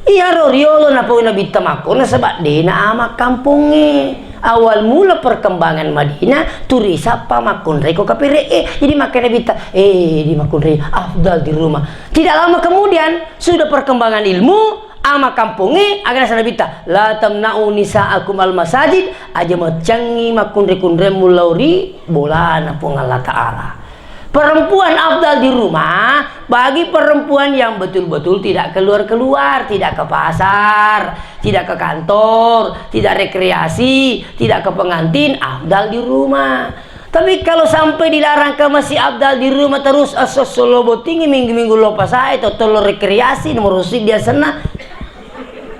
Iya roriolo na po nabita mako na sebab dena ama kampungnya. Awal mula perkembangan Madinah turisa pa makon reko kapire jadi makan nabita di makon re afdal di rumah. Tidak lama kemudian sudah perkembangan ilmu ama kampungnya agar sana bita la tamna'u nisa'akum al masajid aja macangi makun rekundre mulauri bolana pun Allah Ta'ala. Perempuan afdal di rumah bagi perempuan yang betul-betul tidak keluar-keluar, tidak ke pasar, tidak ke kantor, tidak rekreasi, tidak ke pengantin, afdal di rumah. Tapi kalau sampai dilarang ke masih afdal di rumah terus asos solo tinggi minggu-minggu lupa saya tolo rekreasi nomor rusik dia sana.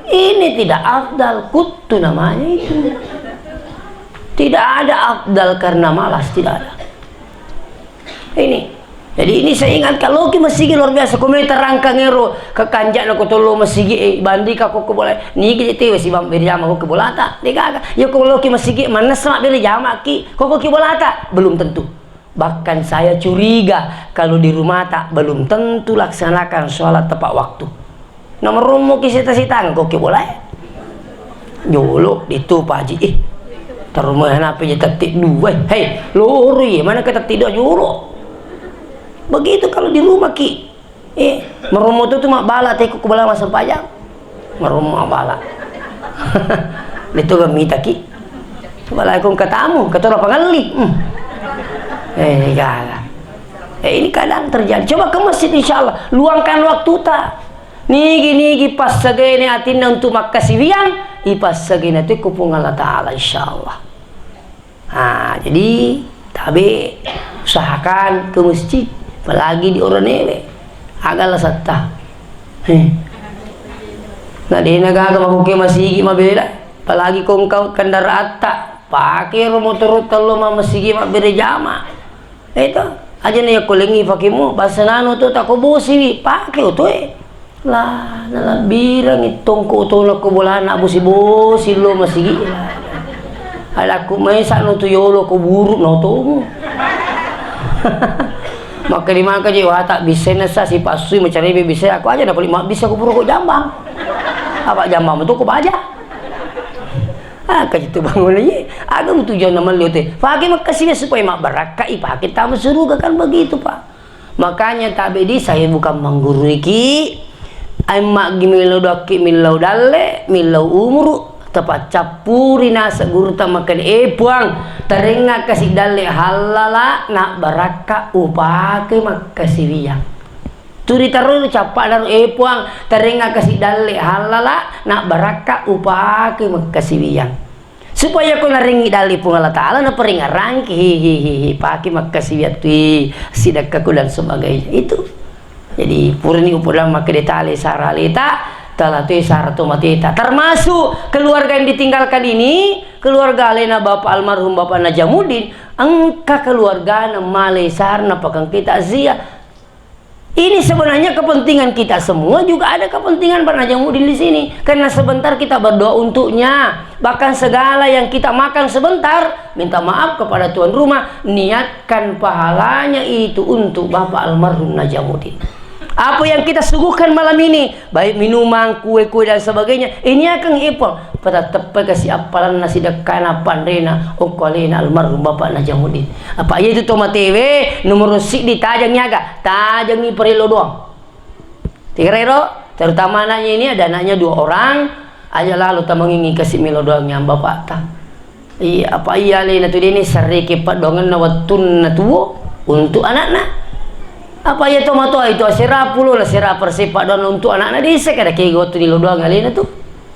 Ini tidak afdal kutu namanya itu. Tidak ada afdal karena malas, tidak ada. Ini. Jadi ini saya ingat kalau ki masigi luar biasa komentar rangka ngero ke kanjak nak tolo masigi bandi ka ko boleh ni ki tewe si bam beri jama ko bolata dega ya ko lo ki masigi mana sama beri jama ki ko ki bolata belum tentu. Bahkan saya curiga kalau di rumah tak belum tentu laksanakan sholat tepat waktu. Nomor rumah ki sita-sita ko ki boleh. Jolo itu Pak Haji terumah apa je tetik dua. Hei, lori mana kata tidak jolo. Begitu kalau di rumah ki merumah itu mak bala teko ku bala masa pajang merumah bala itu kami taki bala aku katamu kata orang pengali ini kadang terjadi. Coba ke masjid insyaallah luangkan waktu tak nigi pas segini atinda untuk makasih wiang ipas segini itu kupung Allah Ta'ala insyaallah. Jadi tapi usahakan ke masjid apalagi di orang newe agaklah satta nah di negara mabuke masigi mabela apalagi kau kendaraan tak pakai motor telo masigi mabere jama itu aja nih kolengi pakimu bahasa nano tuh tak kubusi pakai itu lah nala birang itong ko to na kubulan na busi lo masigi ala ku may sa no tuyolo ko buruk no to maka di mana jiwa tak bisa nasa si pasui mencari bisa aku aja dapat 5 bisa aku puruk jambang apa jambang itu aku baca kajitu bangun ini agak tujuan nama lu teh pakai makasih supaya mak barakai pakai tamu surga kan begitu pak. Makanya tak bedi saya bukan menggurui ki mak gimilau daki milau dalle milau umru tepat capuri nasa guru makan puang teringat kasih dalle halala nak baraka upake makasih wiang turi taruh capak daru puang teringat kasih dalle halala nak baraka upake makasih wiang supaya kau naringi dali pun Allah Ta'ala na peringarang hihihi pake makasih wiang tui sidakaku dan sebagainya itu. Jadi purni upulang maka detale saralita talatu saratu matita termasuk keluarga yang ditinggalkan ini keluarga alena bapak almarhum bapak Najamuddin angka keluarga na malesar na pakang kita zia ini sebenarnya kepentingan kita semua juga ada kepentingan Pak Najamuddin di sini karena sebentar kita berdoa untuknya bahkan segala yang kita makan sebentar minta maaf kepada tuan rumah niatkan pahalanya itu untuk bapak almarhum Najamuddin. Apa yang kita suguhkan malam ini baik minuman, kue-kue dan sebagainya ini akan ipol pada tepai kasih apalan nasi dekana pandrena okolena almarhum bapak Najamuddin apa itu toma TV nomor sik di tajangnya agak tajangi perilo doang tirero terutama anaknya ini ada anaknya 2 orang aja lalu tak mengingi kasih milo doang yang bapak tak Iya, apa iya lena tu ini sareke padongan na watun na tuwo untuk anak-anak. Apa ya tomato itu asira pulo la sira persepak don untuk anak-anak desa kada ke gotu di lodoang alena tu.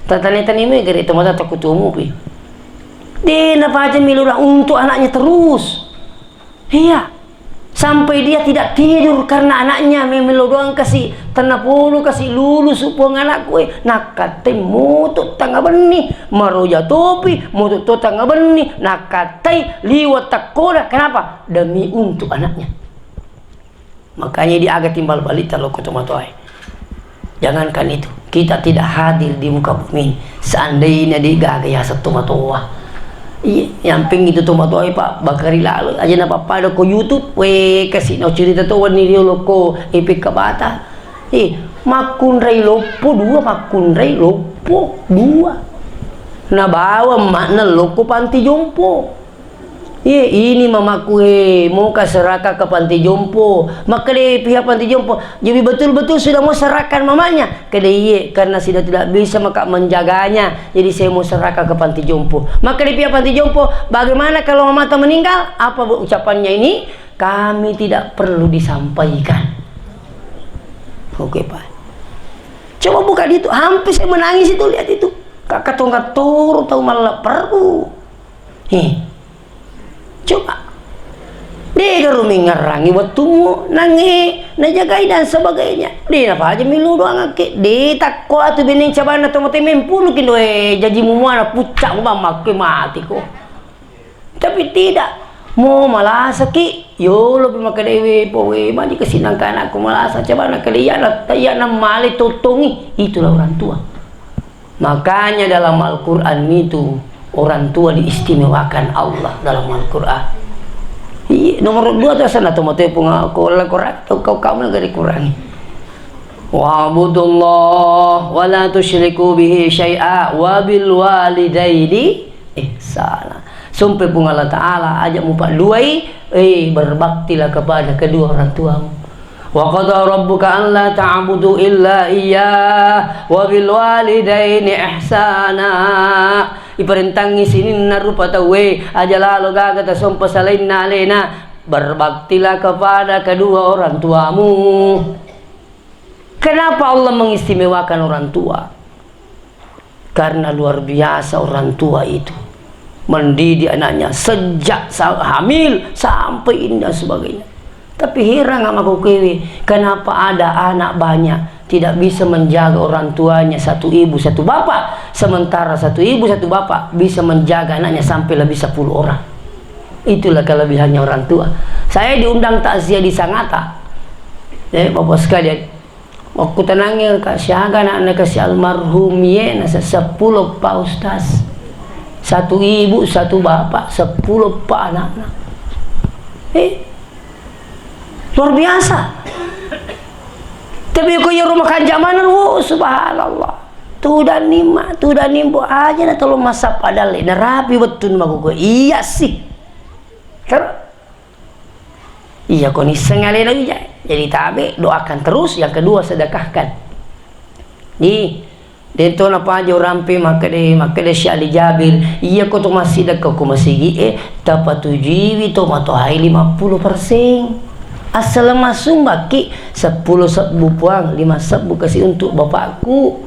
Tani me gari tomato takutumu pi. Dia apa aja milura untuk anaknya terus. Iya. Sampai dia tidak tidur karena anaknya memelo doang kasih tanah pulu kasih lulus upung anak kue nakate mutut tangga benih maroja topi mutut to tangga benih nakate liwat takoda. Kenapa? Demi untuk anaknya. Makanya dia agak timbal balik kalau kotomatoai. Jangankan itu, kita tidak hadir di muka bumi seandainya digagaya satu matoa. Iya, yamping itu tomato ay pak bakari lalo aja na papada ko YouTube we kasi no cerita to wani riolo ko ipik ka bata makunray lopo dua na bawa makna loko panti jompo. Ini mamaku mau serahkan ke panti jompo maka dia pihak panti jompo jadi betul-betul sudah mau serahkan mamanya ke dia karena sudah tidak bisa maka menjaganya jadi saya mau serahkan ke panti jompo. Maka di pihak panti jompo bagaimana kalau mama meninggal apa ucapannya ini kami tidak perlu disampaikan. Oke pak, coba buka di itu hampir saya menangis itu lihat itu kakak tongkat tur tahu malah perlu coba dia garumi ngarangi waktumu nangi najagai dan sebagainya dia apa aja milu doang ke dia tak kau atu bening cabana tomo temen puluh kilo jaji mumuana pucak mama ke mati ko tapi tidak mau malah sakit yo lebih maka dewe powe mandi kesinang kan aku malah cabana kalian ya namali totongi itulah orang tua. Makanya dalam Al-Quran itu orang tua diistimewakan Allah dalam Al-Quran. Nomor 2 tu sana tu mati punga kau kamu lagi dikurangi. Wa'budullah wa la tusyriku bihi syai'a wa bil walidaini ihsana. Sampai punga Allah Ta'ala ajak mupak luai berbaktilah kepada kedua orang tuamu. Wa qada rabbuka an la ta'budu illa iyyah wa bil walidaini ihsana. Iperentangi sini narupa tawe aja lalu gagata sompa salain nalena berbaktilah kepada kedua orang tuamu. Kenapa Allah mengistimewakan orang tua? Karena luar biasa orang tua itu mendidik anaknya sejak hamil sampai indah sebagainya. Tapi heran sama kukewi, kenapa ada anak banyak tidak bisa menjaga orang tuanya satu ibu satu bapak, sementara satu ibu satu bapak bisa menjaga anaknya sampai lebih 10 orang. Itulah kelebihannya orang tua. Saya diundang takziah di Sangatta, bapak sekalian, waktu tenangnya kasih anak kasih almarhum ye nasa 10 pak ustaz, satu ibu satu bapak 10 pak anak-anak. Luar biasa. Tapi kau yang rumah kanjamanan, subhanallah. Tu dan nimbo aja na tolong masa padale na rapi betul maku ko. Iya sih. Iya kau ni sengalai lagi ya. Jadi tabe doakan terus. Yang kedua sedekahkan. Dento na pa aja rampe maka de Syali Jabir. Iya kau tu masih dekat kau masih dapat tujuh to mato hai 50%. Asal masuk baki 10 sebu puang 5 sebu kasih untuk bapakku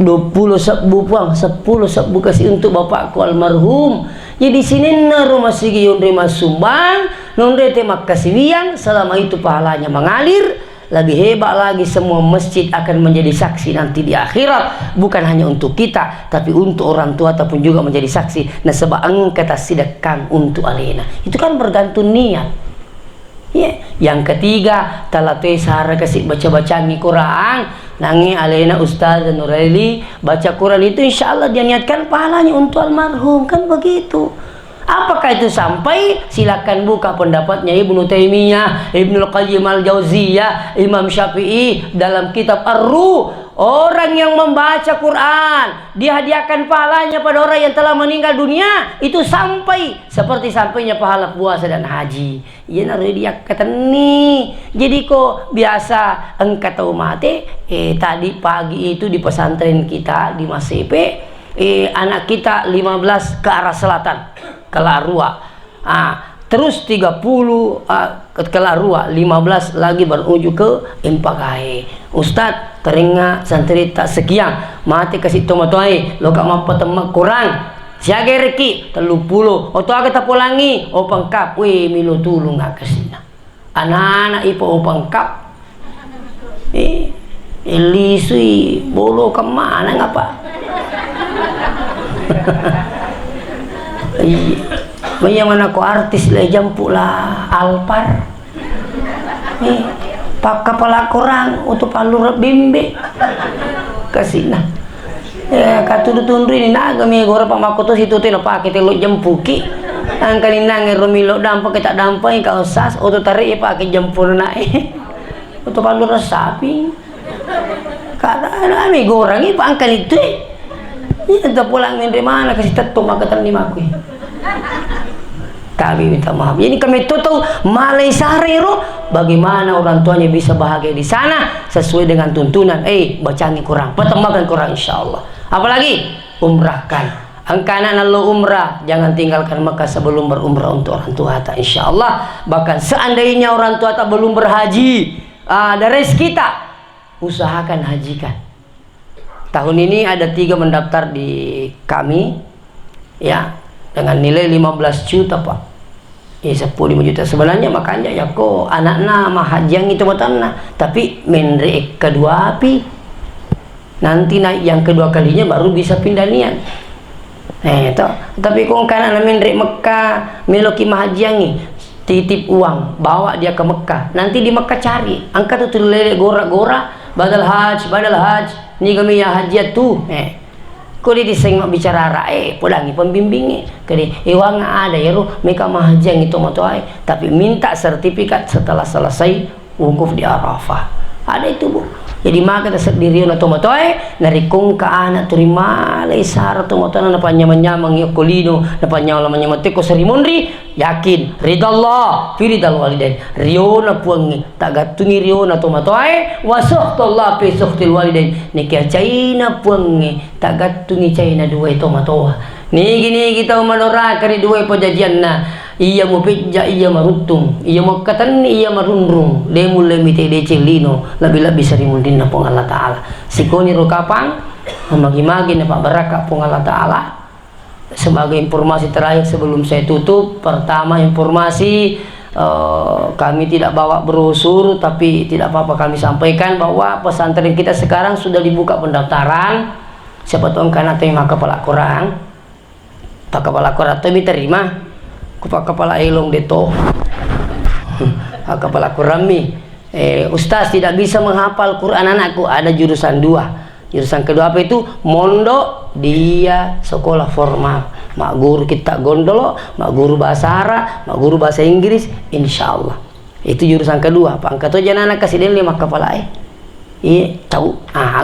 20 sebu puang 10 sebu kasih untuk bapakku almarhum. Jadi sini rumah sigi yundri masumbang nundre temak kasih wiang selama itu pahalanya mengalir. Lebih hebat lagi semua masjid akan menjadi saksi nanti di akhirat, bukan hanya untuk kita tapi untuk orang tua ataupun juga menjadi saksi. Nah sebab engkata sedekah untuk alena itu kan bergantung niat. Yang ketiga talatui sahara kasih baca-baca Quran nangi alena Ustaz Nuraili baca Quran itu insya Allah dia niatkan pahalanya untuk almarhum kan begitu. Apakah itu sampai? Silakan buka pendapatnya Ibnu Taimiyah, Ibnul Qayyim Al-Jauziyah, Imam Syafi'i dalam kitab Ar-Ruh. Orang yang membaca Quran dihadiahkan pahalanya pada orang yang telah meninggal dunia itu sampai seperti sampainya pahala puasa dan haji. Iya naruh dia kata nih. Jadi kok biasa engkau tahu mati tadi pagi itu di pesantren kita di Masepe anak kita 15 ke arah selatan ke Larua. Terus 30 ke Larua, 15 lagi beruju ke Impagae. Ustad teringat santri tak sekian mati kasih tomatoai lo kak mampu temak kurang siaga reki 30 atau kita pulangi pengkap milu tulung nggak kesina anak-anak ipo pengkap Elisui bolo kemana ngapa Bagaimana ko artis le jampu lah Alpar pak kepala kurang untuk palur bimbe kasina katudutundri ini naga mi gora pamakoto situ teh pakai telo jempuki angkali nange romilo dampak kita dampak kau sas untuk tarik pakai jempur naik untuk palur sapi kata mi gorang ini pangkal itu itu pulang dari mana kasih tetu makatan lima kui kami minta maaf. Jadi kami tahu malai sarero bagaimana orang tuanya bisa bahagia di sana sesuai dengan tuntunan. Bacangi kurang, pertemakan kurang insyaallah. Apalagi umrahkan. Angkana nalo umrah, jangan tinggalkan Mekah sebelum berumrah untuk orang tua ta insyaallah. Bahkan seandainya orang tua tak belum berhaji, ada rezeki kita, usahakan hajikan. Tahun ini ada 3 mendaftar di kami, ya dengan nilai 15 juta pak. 10 juta sebenarnya makanya ya kok anak-anak mah haji itu matana tapi menrek kedua api nanti naik yang kedua kalinya baru bisa pindah niat tapi kok karena menrek Mekah meloki mahajiangi titip uang bawa dia ke Mekah nanti di Mekah cari angkat tuh lele gora-gora badal haj ni kami ya haji tuh kau di diseng bicara pulangi pembimbingnya kali iwang ada ya mereka mahajang itu motoai tapi minta sertifikat setelah selesai wukuf di Arafah ada itu bu jadi maka sendirian atau motoai dari kong ke anak terima lesar atau motoai napa nyamang yokolino napa nyamang nyamang serimondri yakin ridallah firidal walidain riona puangi tak gatungi riona atau motoai wasuhtullah fi suhtil walidain nikah caina puangi tak gatungi caina dua itu motoa nih gini kita umanora kari dua pejajian na iya mau pijak iya marutung iya mau katan iya marunrung demu lemite decelino lebih serimundin na pong Allah Ta'ala sikoni rokapang magi-magi na Pak Baraka pong Allah Ta'ala sebagai informasi terakhir sebelum saya tutup pertama informasi kami tidak bawa brosur tapi tidak apa-apa kami sampaikan bahwa pesantren kita sekarang sudah dibuka pendaftaran siapa tahu karena tema kepala kurang Pak kepala kurang tapi terima Pak kepala elong deto kepala kurang mi Ustaz tidak bisa menghafal Quran anakku ada jurusan 2 jurusan kedua apa itu mondok dia sekolah formal mak guru kita gondolo mak guru bahasa Arab mak guru bahasa Inggris insyaallah itu jurusan kedua Pak angkat aja anak kasih dia 5 kepala iya tahu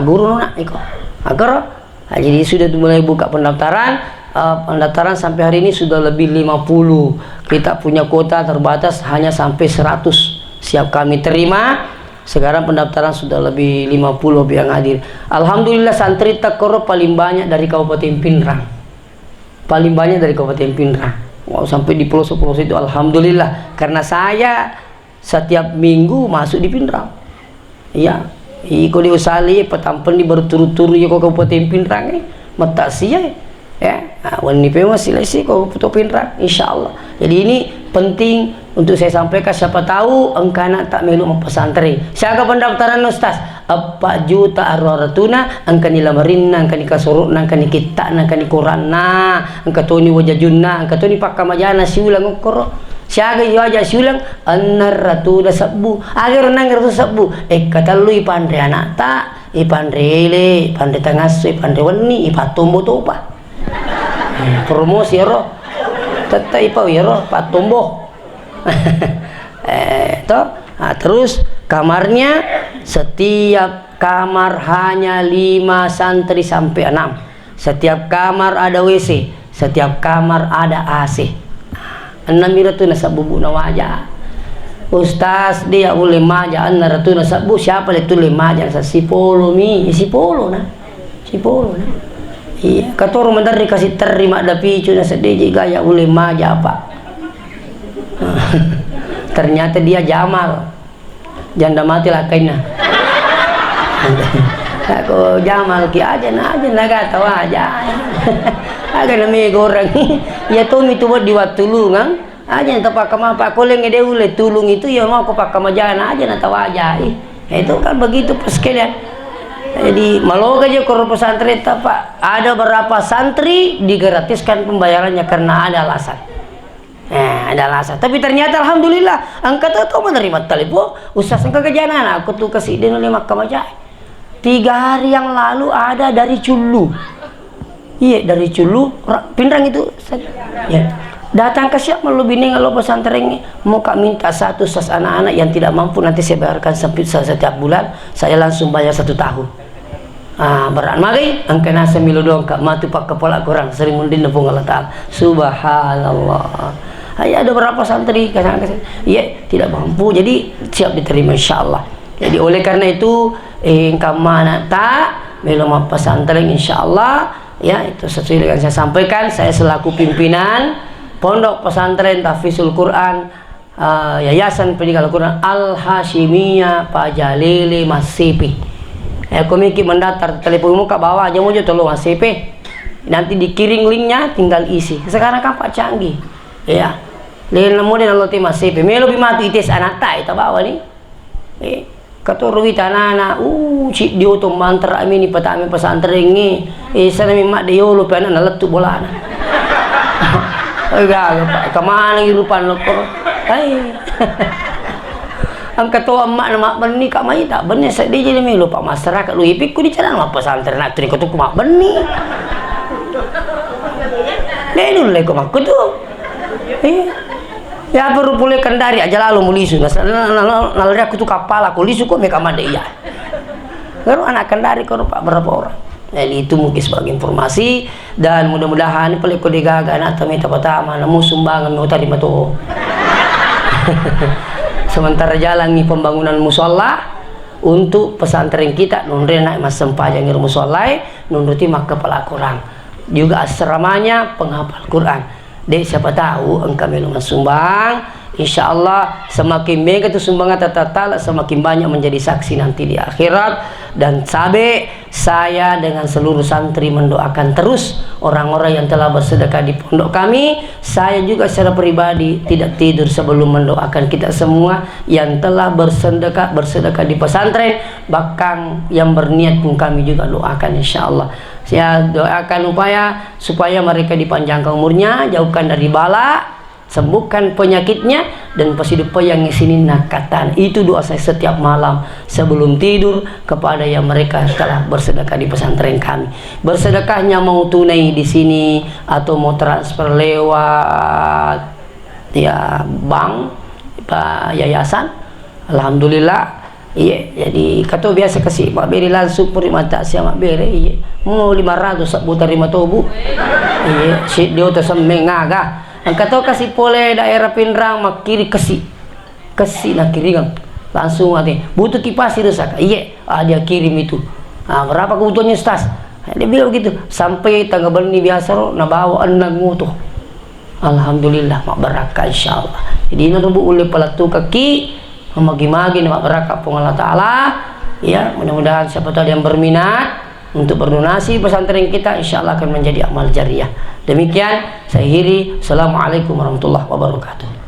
guru nona iko agar jadi sudah mulai buka pendaftaran pendaftaran sampai hari ini sudah lebih 50 kita punya kuota terbatas hanya sampai 100 siap kami terima sekarang pendaftaran sudah lebih 50 yang hadir alhamdulillah santri takoro paling banyak dari Kabupaten Pinrang sampai di pelosok-pelosok itu alhamdulillah karena saya setiap minggu masuk di Pinrang iya iko diusali petampen di berturut-turut ya Kabupaten Pinrang mata sia ya wani pemas silasi kau putu Pinrang insyaallah jadi ini penting untuk saya sampaikan siapa tahu engkana tak melu pesantren siaga pendaftaran Ustaz 4 juta arwaratuna angkani lamarinna angkani kasuruna angkani kita angkani Quranna angkatoni wajajunna angkatoni pakamajana siulang ukoro siaga wajah siulang annarratuna sabbu agar nangar sabbu katalui pandre anak tak ipandrele pandre tangasu pandre wani ipatombo topa promosi ya roh tetap ipau ya roh patombo terus kamarnya setiap kamar hanya 5 santri sampai 6 setiap kamar ada WC setiap kamar ada AC 6 itu nasa bubu na wajah Ustaz dia boleh maja anna ratu nasa bu siapa itu le maja sa sipolo mi sipolo na Iya, kata orang bentar dikasih terima ada picu na sedih gaya uleh maja apa. Ternyata dia Jamal, janda mati lah kayaknya. Aku Jamal ki aja naga tahu aja. Agak namanya orang. Ya tuh itu buat diwat tulungan. Aja ntar kama pak koleng ide ule tulung itu ya mau aku pakai majana aja na tahu aja. Itu kan begitu pas sekalian. Jadi malu aja kalau pesantren pak ada berapa santri digratiskan pembayarannya karena ada alasan. Ada alasan. Tapi ternyata alhamdulillah angkat itu menerima telepon. Ustaz engkau kejanan aku tuh kasih dia oleh Makkah Majai. 3 hari yang lalu ada dari Culu. Iya dari Culu Pindrang itu. Ya. Datang ke siap malu bini kalau pesantren mau kak minta satu sas anak-anak yang tidak mampu nanti saya bayarkan setiap bulan. Saya langsung bayar 1 tahun. Berat mari angka nasa milu doang kak mati pak kepala kurang sering mundin nepung Allah Ta'ala. Subhanallah. Ada berapa santri kasih iya tidak mampu jadi siap diterima insyaallah. Jadi oleh karena itu kamana tak belum pesantren insyaallah ya itu sesuai dengan saya sampaikan. Saya selaku pimpinan Pondok Pesantren Tahfidzul Quran Yayasan Pendidikan Al-Quran Al-Hashimiyah Pak Jalili Masipi. Aku mikir mendaftar telepon muka bawa aja mau tolong Masipi. Nanti dikirim linknya tinggal isi. Sekarang kan Pak canggih. Ya. Lain model Allah ti Masipi. Melo bimatu ites anak tak itu bawa nih. Kata ruwi tanana cik dia tu mantra amini petami pesantren ni sana mak dia lu pena naletu bola na agak kemana gitu pan lo kok ang kata mak nama beni kak mai tak beni sedih jadi mi lupa masyarakat lu ipik ku di cara mak pesantren nak tu kau mak beni dulu leko mak tu ya baru boleh kendari aja lalu mulisu nalari aku tuh kapal aku lisu kok mereka made iya baru anak kendari kalau pak berapa orang. Jadi itu mungkin sebagai informasi dan mudah-mudahan pelek kode gaga anak tami pertama namu sumbangan mau terima tuh. Sementara jalan nih pembangunan musola untuk pesantren kita nunrena mas sempajang musola nuruti mak kepala Quran juga asramanya penghafal Quran. Dek siapa tahu engkau melungan sumbang, insya Allah semakin mega itu sumbangan tatatala semakin banyak menjadi saksi nanti di akhirat. Dan saya dengan seluruh santri mendoakan terus orang-orang yang telah bersedekah di pondok kami. Saya juga secara pribadi tidak tidur sebelum mendoakan kita semua yang telah bersedekah di pesantren, bahkan yang berniat pun kami juga doakan insya Allah. Saya doakan supaya mereka dipanjangkan umurnya, jauhkan dari bala, sembuhkan penyakitnya, dan pasidupa yang ngisini nakatan. Itu doa saya setiap malam sebelum tidur kepada yang mereka telah bersedekah di pesantren kami. Bersedekahnya mau tunai di sini atau mau transfer lewat ya bank, yayasan, alhamdulillah. Iya, jadi kata biasa kasih mak beri langsung puri mata siapa mak beri. Iya, mau 500 sebutan 5 tobu. Iya, si dia tu semengaga. Kata kasih pole daerah Pindrang mak kiri kasih nak kiri kan langsung nanti butuh kipas rusak. Iya, dia kirim itu. Berapa kebutuhannya stas? Dia bilang begitu sampai tanggal beli biasa lo na bawa enam motor. Alhamdulillah mak berkah insyaallah. Jadi nanti bu oleh pelatu kaki magi-magi mak berkah Allah Ta'ala ya. Mudah-mudahan siapa tahu yang berminat untuk berdonasi pesantren kita insyaallah akan menjadi amal jariah. Demikian saya akhiri. Assalamualaikum warahmatullahi wabarakatuh.